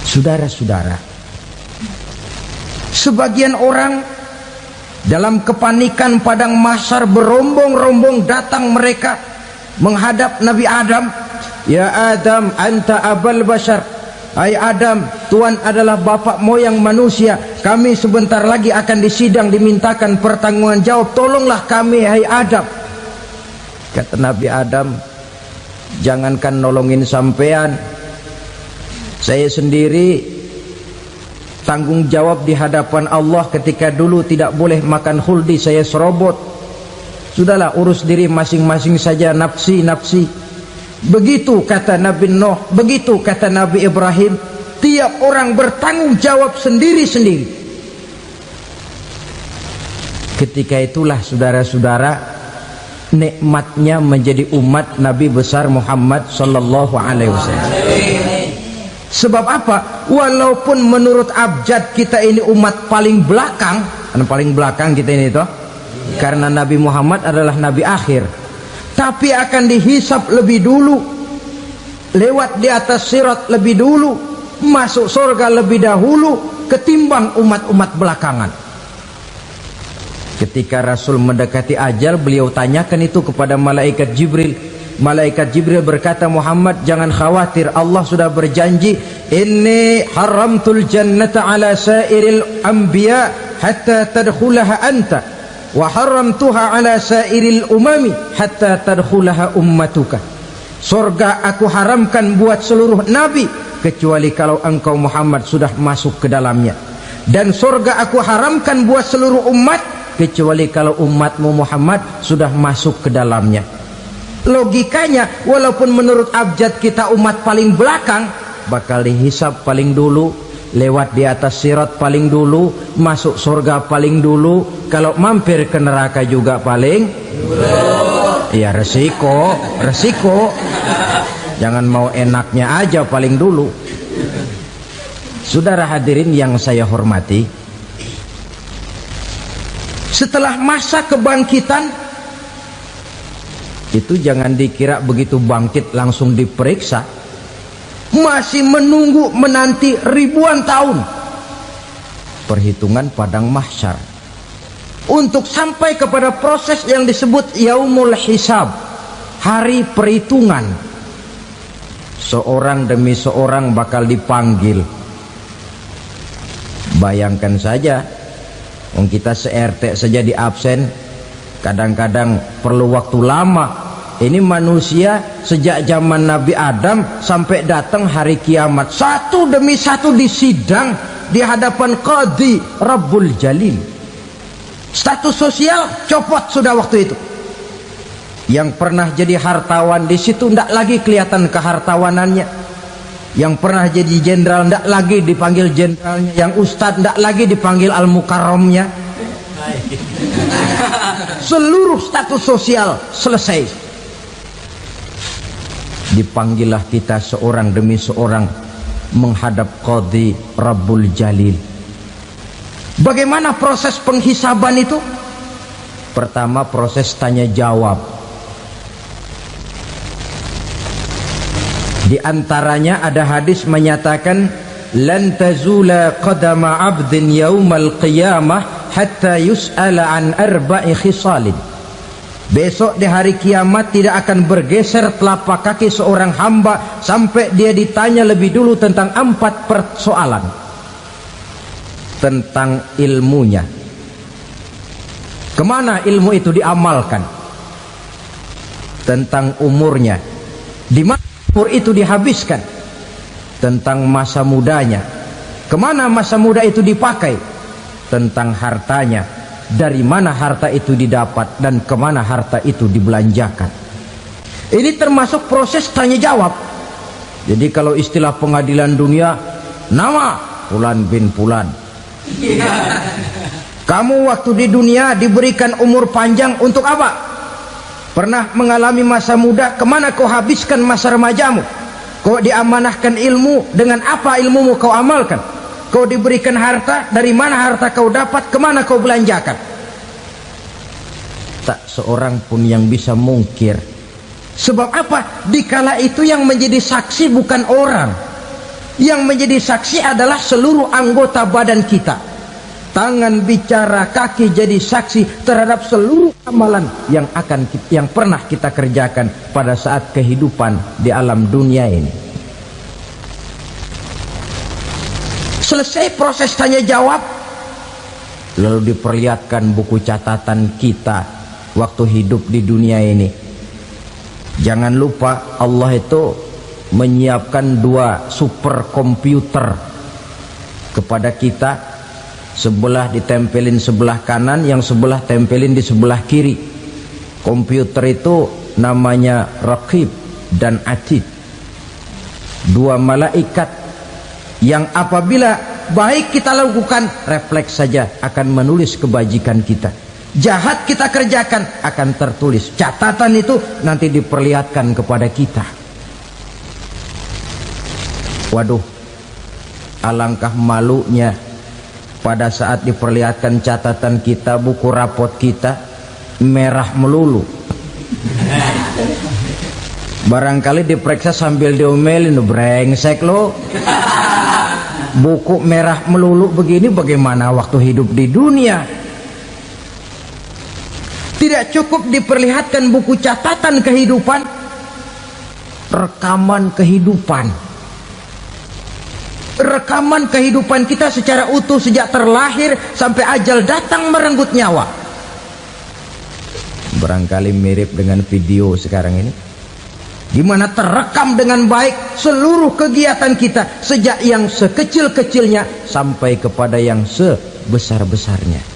Speaker 1: Saudara-saudara, sebagian orang dalam kepanikan padang mahsyar berombong-rombong datang mereka menghadap Nabi Adam. Ya Adam, anta abal bashar. Hai Adam, Tuhan adalah bapak moyang manusia. Kami sebentar lagi akan disidang, dimintakan pertanggungan jawab. Tolonglah kami, hai Adam. Kata Nabi Adam, jangankan nolongin sampean, saya sendiri tanggung jawab di hadapan Allah ketika dulu tidak boleh makan khuldi, saya serobot. Sudahlah, urus diri masing-masing saja, nafsi. Begitu kata Nabi Nuh, begitu kata Nabi Ibrahim. Tiap orang bertanggung jawab sendiri-sendiri. Ketika itulah saudara-saudara, nikmatnya menjadi umat Nabi besar Muhammad sallallahu alaihi wasallam. Sebab apa? Walaupun menurut abjad kita ini umat paling belakang, paling belakang kita ini toh, karena Nabi Muhammad adalah Nabi akhir, tapi akan dihisap lebih dulu, lewat di atas sirat lebih dulu, masuk surga lebih dahulu ketimbang umat-umat belakangan. Ketika Rasul mendekati ajal, beliau tanyakan itu kepada malaikat Jibril. Malaikat Jibril berkata, Muhammad jangan khawatir, Allah sudah berjanji, inni haramtul jannata ala sairil anbiya hatta tadkhulaha anta wa haramtuha ala sairil umami hatta tadkhulaha ummatuka. Surga aku haramkan buat seluruh nabi kecuali kalau engkau Muhammad sudah masuk ke dalamnya, dan surga aku haramkan buat seluruh umat kecuali kalau umatmu Muhammad sudah masuk ke dalamnya. Logikanya, walaupun menurut abjad kita umat paling belakang, bakal dihisap paling dulu, lewat di atas sirat paling dulu, masuk surga paling dulu, kalau mampir ke neraka juga paling dulu. Ya resiko. Jangan mau enaknya aja paling dulu. Saudara hadirin yang saya hormati, setelah masa kebangkitan itu jangan dikira begitu bangkit langsung diperiksa, masih menunggu menanti ribuan tahun perhitungan padang mahsyar untuk sampai kepada proses yang disebut yaumul hisab, hari perhitungan. Seorang demi seorang bakal dipanggil. Bayangkan saja, kita se-RT saja di absen, kadang-kadang perlu waktu lama. Ini manusia sejak zaman Nabi Adam sampai datang hari kiamat, satu demi satu disidang di hadapan Qadhi Rabbul Jalil. Status sosial copot sudah waktu itu. Yang pernah jadi hartawan di situ tidak lagi kelihatan kehartawanannya. Yang pernah jadi jenderal tidak lagi dipanggil jenderalnya. Yang ustadz tidak lagi dipanggil al-mukarramnya. Seluruh status sosial selesai. Dipanggillah kita seorang demi seorang menghadap Qadhi Rabbul Jalil. Bagaimana proses penghisaban itu? Pertama, proses tanya jawab. Di antaranya ada hadis menyatakan, lan tazula qadama 'abdin yaumal qiyamah hatta yus'ala an arba'i khisalin. Besok di hari kiamat tidak akan bergeser telapak kaki seorang hamba sampai dia ditanya lebih dulu tentang 4 persoalan. Tentang ilmunya, kemana ilmu itu diamalkan. Tentang umurnya, di mana umur itu dihabiskan. Tentang masa mudanya, kemana masa muda itu dipakai. tentang hartanya, dari mana harta itu didapat dan kemana harta itu dibelanjakan. Ini termasuk proses tanya jawab. Jadi kalau istilah pengadilan dunia, nama Fulan bin Fulan. Kamu waktu di dunia diberikan umur panjang untuk apa? Pernah mengalami masa muda, kemana kau habiskan masa remajamu? Kau diamanahkan ilmu, dengan apa ilmumu kau amalkan? Kau diberikan harta, dari mana harta kau dapat, kemana kau belanjakan? Tak seorang pun yang bisa mungkir. Sebab apa? Dikala itu yang menjadi saksi bukan orang. Yang menjadi saksi adalah seluruh anggota badan kita. Tangan bicara, kaki jadi saksi terhadap seluruh amalan yang pernah kita kerjakan pada saat kehidupan di alam dunia ini. Selesai proses tanya jawab, lalu diperlihatkan buku catatan kita waktu hidup di dunia ini. Jangan lupa Allah itu menyiapkan 2 superkomputer kepada kita. Sebelah ditempelin sebelah kanan, yang sebelah tempelin di sebelah kiri. Komputer itu namanya Raqib dan Atid, 2 malaikat yang apabila baik kita lakukan, refleks saja akan menulis kebajikan kita. Jahat kita kerjakan, akan tertulis. Catatan itu nanti diperlihatkan kepada kita. Waduh, alangkah malunya pada saat diperlihatkan catatan kita, buku rapot kita merah melulu. Barangkali diperiksa sambil diomelin, brengsek lo. Buku merah melulu begini, bagaimana waktu hidup di dunia? Tidak cukup diperlihatkan buku catatan kehidupan, rekaman kehidupan. Rekaman kehidupan kita secara utuh sejak terlahir sampai ajal datang merenggut nyawa. Barangkali mirip dengan video sekarang ini, di mana terekam dengan baik seluruh kegiatan kita, sejak yang sekecil-kecilnya sampai kepada yang sebesar-besarnya.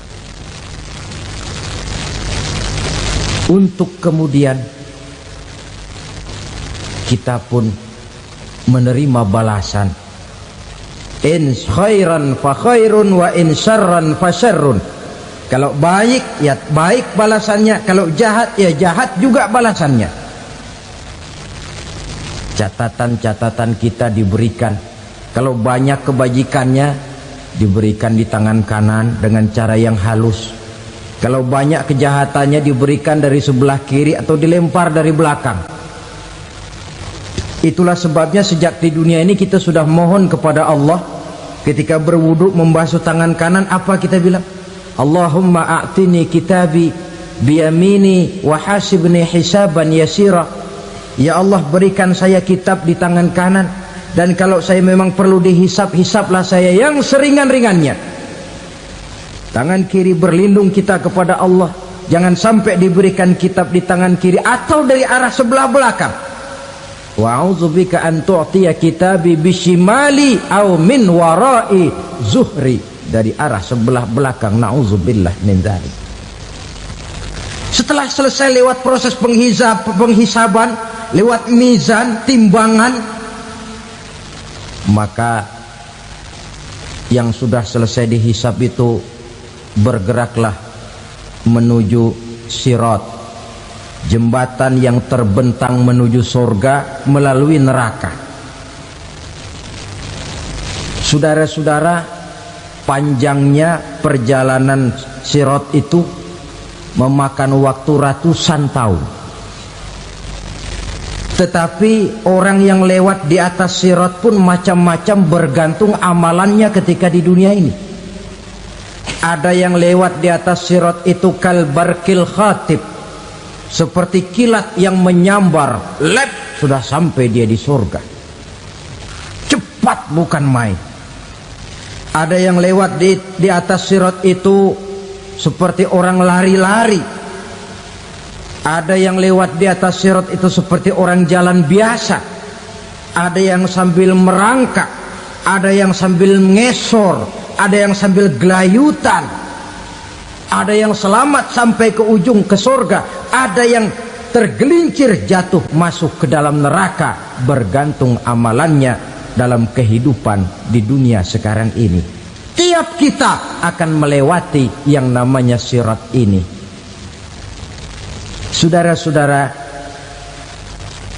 Speaker 1: Untuk kemudian kita pun menerima balasan. In khairan fa khairun wa in syarran fa syarrun. Kalau baik ya baik balasannya, kalau jahat ya jahat juga balasannya. Catatan-catatan kita diberikan. Kalau banyak kebajikannya diberikan di tangan kanan dengan cara yang halus. Kalau banyak kejahatannya diberikan dari sebelah kiri atau dilempar dari belakang. Itulah sebabnya sejak di dunia ini kita sudah mohon kepada Allah. Ketika berwudu membasuh tangan kanan, apa kita bilang? Allahumma a'tini kitabi biyamini wa hasibni hisaban yasira. Ya Allah, berikan saya kitab di tangan kanan, dan kalau saya memang perlu dihisap, hisaplah saya yang seringan-ringannya. Tangan kiri berlindung kita kepada Allah, jangan sampai diberikan kitab di tangan kiri atau dari arah sebelah belakang. Wa a'udzubika an tu'tiya kitabi bishimali aw min wara'i zuhri, dari arah sebelah belakang. Na'udzubillah min dzalik. Setelah selesai lewat proses penghisaban, lewat mizan, timbangan, maka yang sudah selesai dihisab itu bergeraklah menuju sirat, jembatan yang terbentang menuju surga melalui neraka. Saudara-saudara, panjangnya perjalanan sirat itu memakan waktu ratusan tahun. Tetapi orang yang lewat di atas sirat pun macam-macam, bergantung amalannya ketika di dunia ini. Ada yang lewat di atas sirat itu kalbarkil khatib, seperti kilat yang menyambar, lep, sudah sampai dia di surga. Cepat bukan main. Ada yang lewat di atas sirat itu seperti orang lari-lari. Ada yang lewat di atas sirat itu seperti orang jalan biasa. Ada yang sambil merangkak, ada yang sambil ngesor, ada yang sambil gelayutan, ada yang selamat sampai ke ujung ke surga, ada yang tergelincir jatuh masuk ke dalam neraka, bergantung amalannya dalam kehidupan di dunia sekarang ini. Tiap kita akan melewati yang namanya sirat ini. Saudara-saudara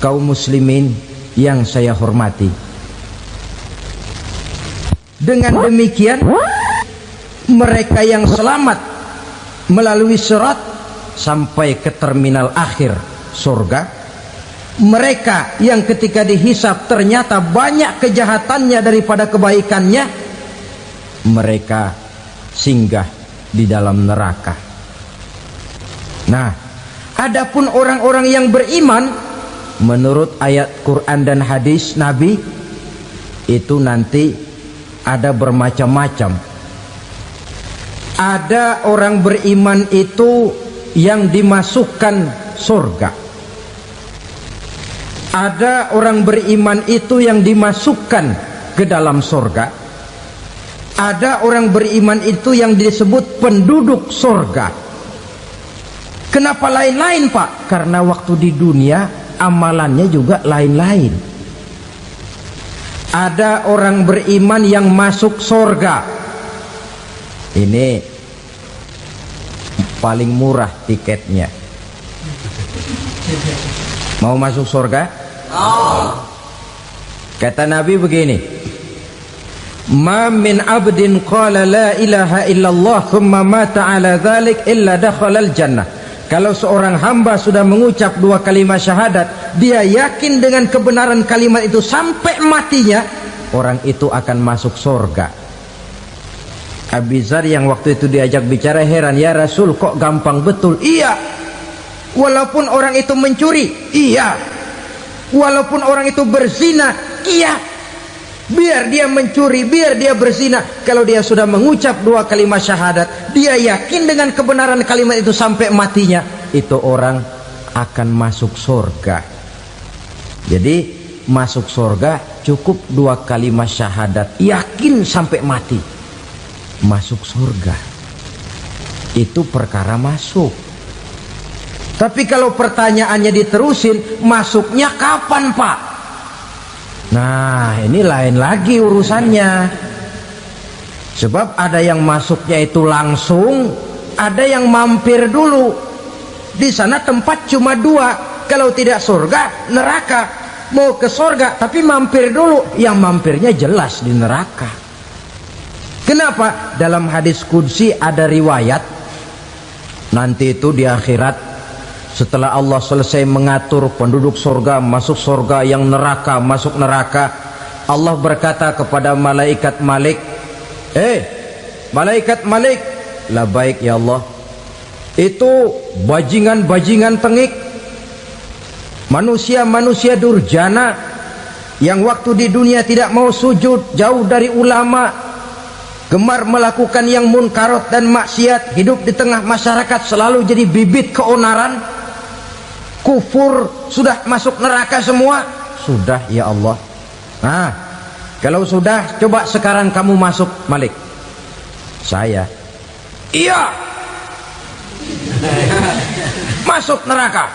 Speaker 1: kaum muslimin yang saya hormati, dengan demikian mereka yang selamat melalui sirat sampai ke terminal akhir surga, mereka yang ketika dihisab ternyata banyak kejahatannya daripada kebaikannya, mereka singgah di dalam neraka. Nah, adapun orang-orang yang beriman menurut ayat Quran dan hadis Nabi itu nanti ada bermacam-macam. Ada orang beriman itu yang dimasukkan surga. Ada orang beriman itu yang dimasukkan ke dalam surga. Ada orang beriman itu yang disebut penduduk surga. Kenapa lain-lain, Pak? Karena waktu di dunia amalannya juga lain-lain. Ada orang beriman yang masuk surga. Ini paling murah tiketnya. Mau masuk surga? Kata Nabi begini, ma min abdin qala la ilaha illallah thumma mata ala dhalik illa dakhalal jannah. Kalau seorang hamba sudah mengucap dua kalimat syahadat, dia yakin dengan kebenaran kalimat itu sampai matinya, orang itu akan masuk surga. Abi Dzar yang waktu itu diajak bicara heran, ya Rasul kok gampang betul? Iya, walaupun orang itu mencuri, iya, walaupun orang itu berzina, iya, biar dia mencuri, biar dia berzina, kalau dia sudah mengucap dua kalimat syahadat, dia yakin dengan kebenaran kalimat itu sampai matinya, itu orang akan masuk surga. Jadi masuk surga cukup dua kalimat syahadat, yakin sampai mati, masuk surga. Itu perkara masuk. Tapi kalau pertanyaannya diterusin, masuknya kapan, Pak? Nah, ini lain lagi urusannya. Sebab ada yang masuknya itu langsung, ada yang mampir dulu. Di sana tempat cuma dua, kalau tidak surga, neraka. Mau ke surga tapi mampir dulu, yang mampirnya jelas di neraka. Kenapa? Dalam hadis qudsi ada riwayat, nanti itu di akhirat, setelah Allah selesai mengatur penduduk surga masuk surga, yang neraka masuk neraka, Allah berkata kepada malaikat Malik, malaikat Malik, labaik ya Allah, itu bajingan-bajingan tengik, manusia-manusia durjana yang waktu di dunia tidak mau sujud, jauh dari ulama, gemar melakukan yang munkarat dan maksiat, hidup di tengah masyarakat selalu jadi bibit keonaran, kufur, sudah masuk neraka semua. Sudah ya Allah. Nah, kalau sudah, coba sekarang kamu masuk, Malik. Saya, iya, masuk neraka.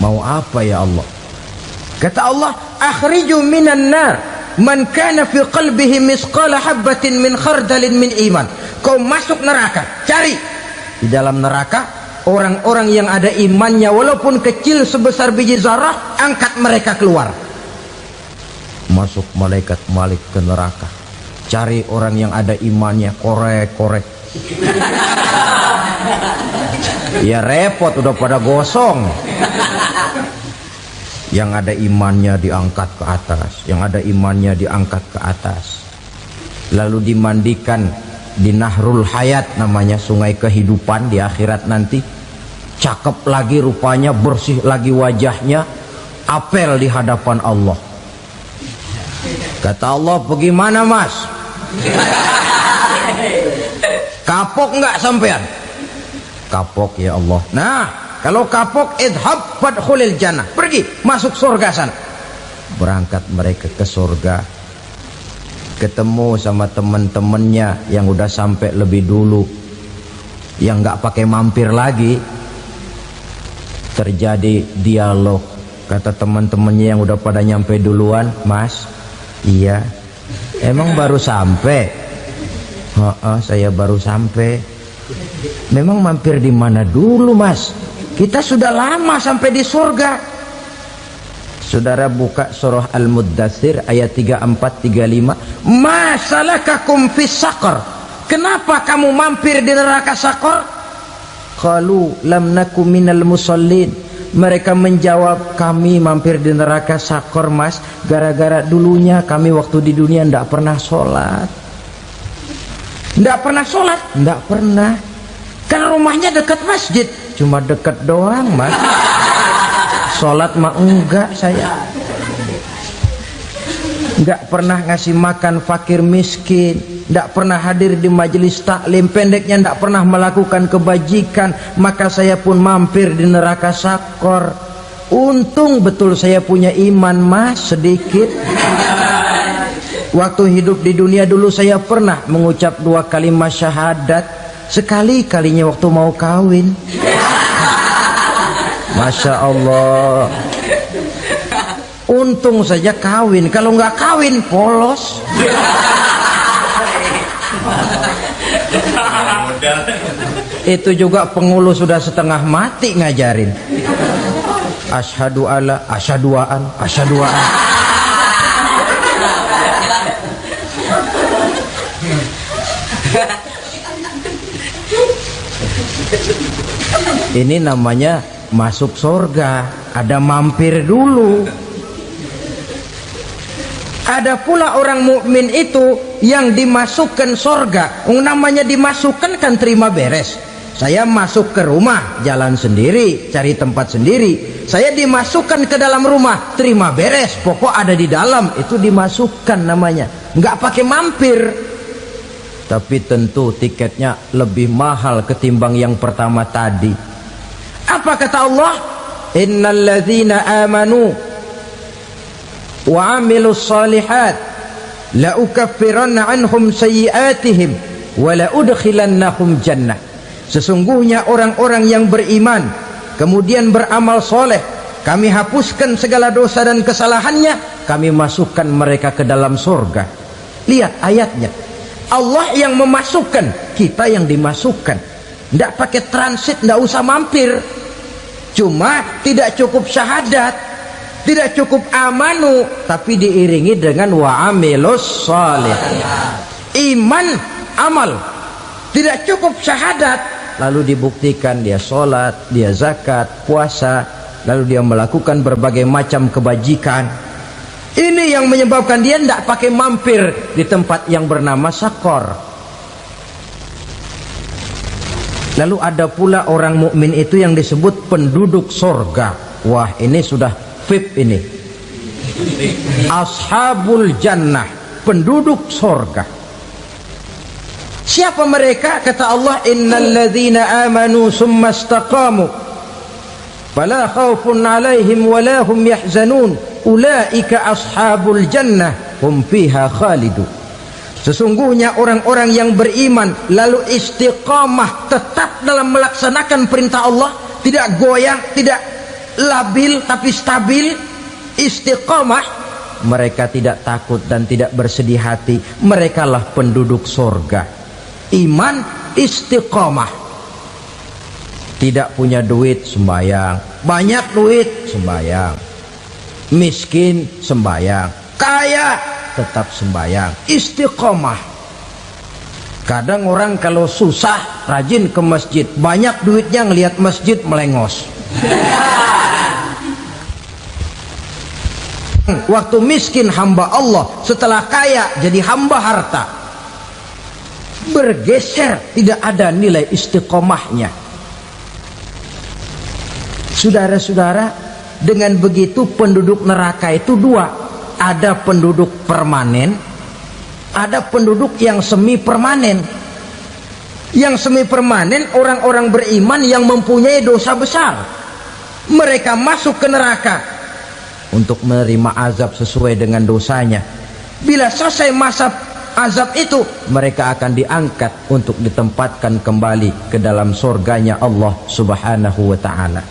Speaker 1: Mau apa ya Allah? Kata Allah, akhriju minan nar man kana fi qalbihi misqala habatin min khardalin min iman. Kau masuk neraka, cari di dalam neraka orang-orang yang ada imannya walaupun kecil sebesar biji zarah, angkat mereka keluar. Masuk malaikat Malik ke neraka, cari orang yang ada imannya, korek-korek. Ya repot, udah pada gosong. Yang ada imannya diangkat ke atas, yang ada imannya diangkat ke atas, lalu dimandikan di Nahrul Hayat, namanya sungai kehidupan di akhirat nanti. Cakep lagi rupanya, bersih lagi wajahnya, apel di hadapan Allah. Kata Allah, bagaimana mas? Kapok nggak sampean? Kapok ya Allah. Nah, kalau kapok, idhab fadkhulil jannah, pergi masuk surga sana. Berangkat mereka ke surga. ketemu sama teman-temannya yang udah sampai lebih dulu, yang nggak pakai mampir lagi. Terjadi dialog. Kata teman-temannya yang udah pada nyampe duluan, "Mas, iya, emang baru sampai?" Saya baru sampai." "Memang mampir di mana dulu, Mas? Kita sudah lama sampai di surga." Saudara buka surah Al-Muddatsir ayat 34-35. "Ma salakakum fis saqar?" Kenapa kamu mampir di neraka Saqar? Qalu lam naku minal musallin. Mereka menjawab, "Kami mampir di neraka Saqar, Mas, gara-gara dulunya kami waktu di dunia ndak pernah sholat." Ndak pernah sholat? Ndak pernah. Kan rumahnya dekat masjid. Cuma dekat doang, Mas. Sholat mah enggak saya. Nggak pernah ngasih makan fakir miskin, nggak pernah hadir di majelis taklim, pendeknya nggak pernah melakukan kebajikan, maka saya pun mampir di neraka Saqar. Untung betul saya punya iman, Mas, sedikit. Waktu hidup di dunia dulu saya pernah mengucap 2 kalimat syahadat, sekali-kalinya waktu mau kawin. Masya Allah. Untung saja kawin, kalau nggak kawin polos. Itu juga pengulu sudah setengah mati ngajarin. Asyhadu alla, asyaduaan, asyaduaan. Ini namanya masuk surga, ada mampir dulu. Ada pula orang mukmin itu yang dimasukkan surga. Namanya dimasukkan kan terima beres. Saya masuk ke rumah, jalan sendiri, cari tempat sendiri. Saya dimasukkan ke dalam rumah, terima beres, pokok ada di dalam, itu dimasukkan namanya. Nggak pakai mampir. Tapi tentu tiketnya lebih mahal ketimbang yang pertama tadi. Apa kata Allah? Innal ladzina amanu wa amilus salihat la ukaffiranna anhum sayyi'atihim wa la udkhilannahum jannah. Sesungguhnya orang-orang yang beriman kemudian beramal soleh, kami hapuskan segala dosa dan kesalahannya, kami masukkan mereka ke dalam surga. Lihat ayatnya, Allah yang memasukkan, kita yang dimasukkan. Tidak pakai transit, tidak usah mampir. Cuma tidak cukup syahadat, tidak cukup amanu, tapi diiringi dengan wa'amilus salih. Iman, amal. Tidak cukup syahadat, lalu dibuktikan dia sholat, dia zakat, puasa, lalu dia melakukan berbagai macam kebajikan. Ini yang menyebabkan dia tidak pakai mampir di tempat yang bernama Saqar. Lalu ada pula orang mukmin itu yang disebut penduduk surga. Wah, ini sudah VIP ini. Ashabul jannah, penduduk surga. Siapa mereka? Kata Allah, innal ladzina amanu summa istaqamu fala khaufun alaihim wala hum yahzanun ulaika ashabul jannah hum fiha khalidun. Sesungguhnya orang-orang yang beriman lalu istiqamah, tetap dalam melaksanakan perintah Allah, tidak goyang, tidak labil tapi stabil, istiqamah, mereka tidak takut dan tidak bersedih hati. Merekalah penduduk surga. Iman, istiqamah. Tidak punya duit, sembayang. Banyak duit, sembayang. Miskin, sembayang. Kaya, tetap sembayang. Istiqamah. Kadang orang kalau susah rajin ke masjid, banyak duitnya ngelihat masjid melengos. Waktu miskin hamba Allah, setelah kaya jadi hamba harta. Bergeser, tidak ada nilai istiqomahnya. Saudara-saudara, dengan begitu penduduk neraka itu dua. Ada penduduk permanen, ada penduduk yang semi permanen. Yang semi permanen orang-orang beriman yang mempunyai dosa besar. Mereka masuk ke neraka untuk menerima azab sesuai dengan dosanya. Bila selesai masa azab itu, mereka akan diangkat untuk ditempatkan kembali ke dalam surganya Allah subhanahu wa ta'ala.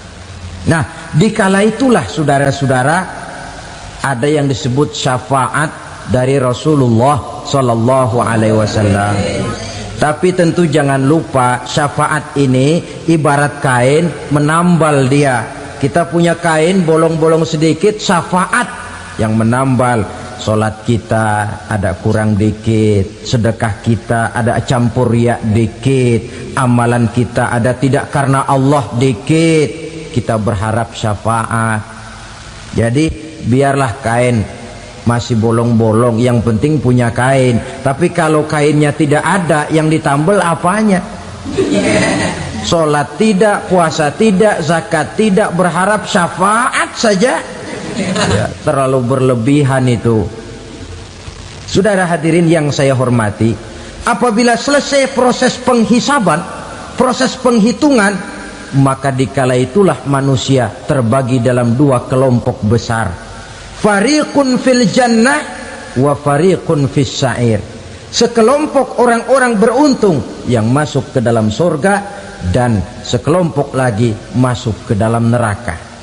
Speaker 1: Nah, dikala itulah saudara-saudara, ada yang disebut syafaat dari Rasulullah sallallahu alaihi wasallam. Tapi tentu jangan lupa, syafaat ini ibarat kain menambal dia. Kita punya kain bolong-bolong sedikit, syafaat yang menambal. Solat kita ada kurang dikit, sedekah kita ada campur riak dikit, amalan kita ada tidak karena Allah dikit, kita berharap syafaat. Jadi biarlah kain masih bolong-bolong, yang penting punya kain. Tapi kalau kainnya tidak ada, yang ditambal apanya? Solat tidak, puasa tidak, zakat tidak, berharap syafaat saja. Ya, terlalu berlebihan itu. Saudara hadirin yang saya hormati, apabila selesai proses penghisaban, proses penghitungan, maka dikala itulah manusia terbagi dalam dua kelompok besar. Fariqun fil jannah wa fariqun fis sa'ir. Sekelompok orang-orang beruntung yang masuk ke dalam surga, dan sekelompok lagi masuk ke dalam neraka.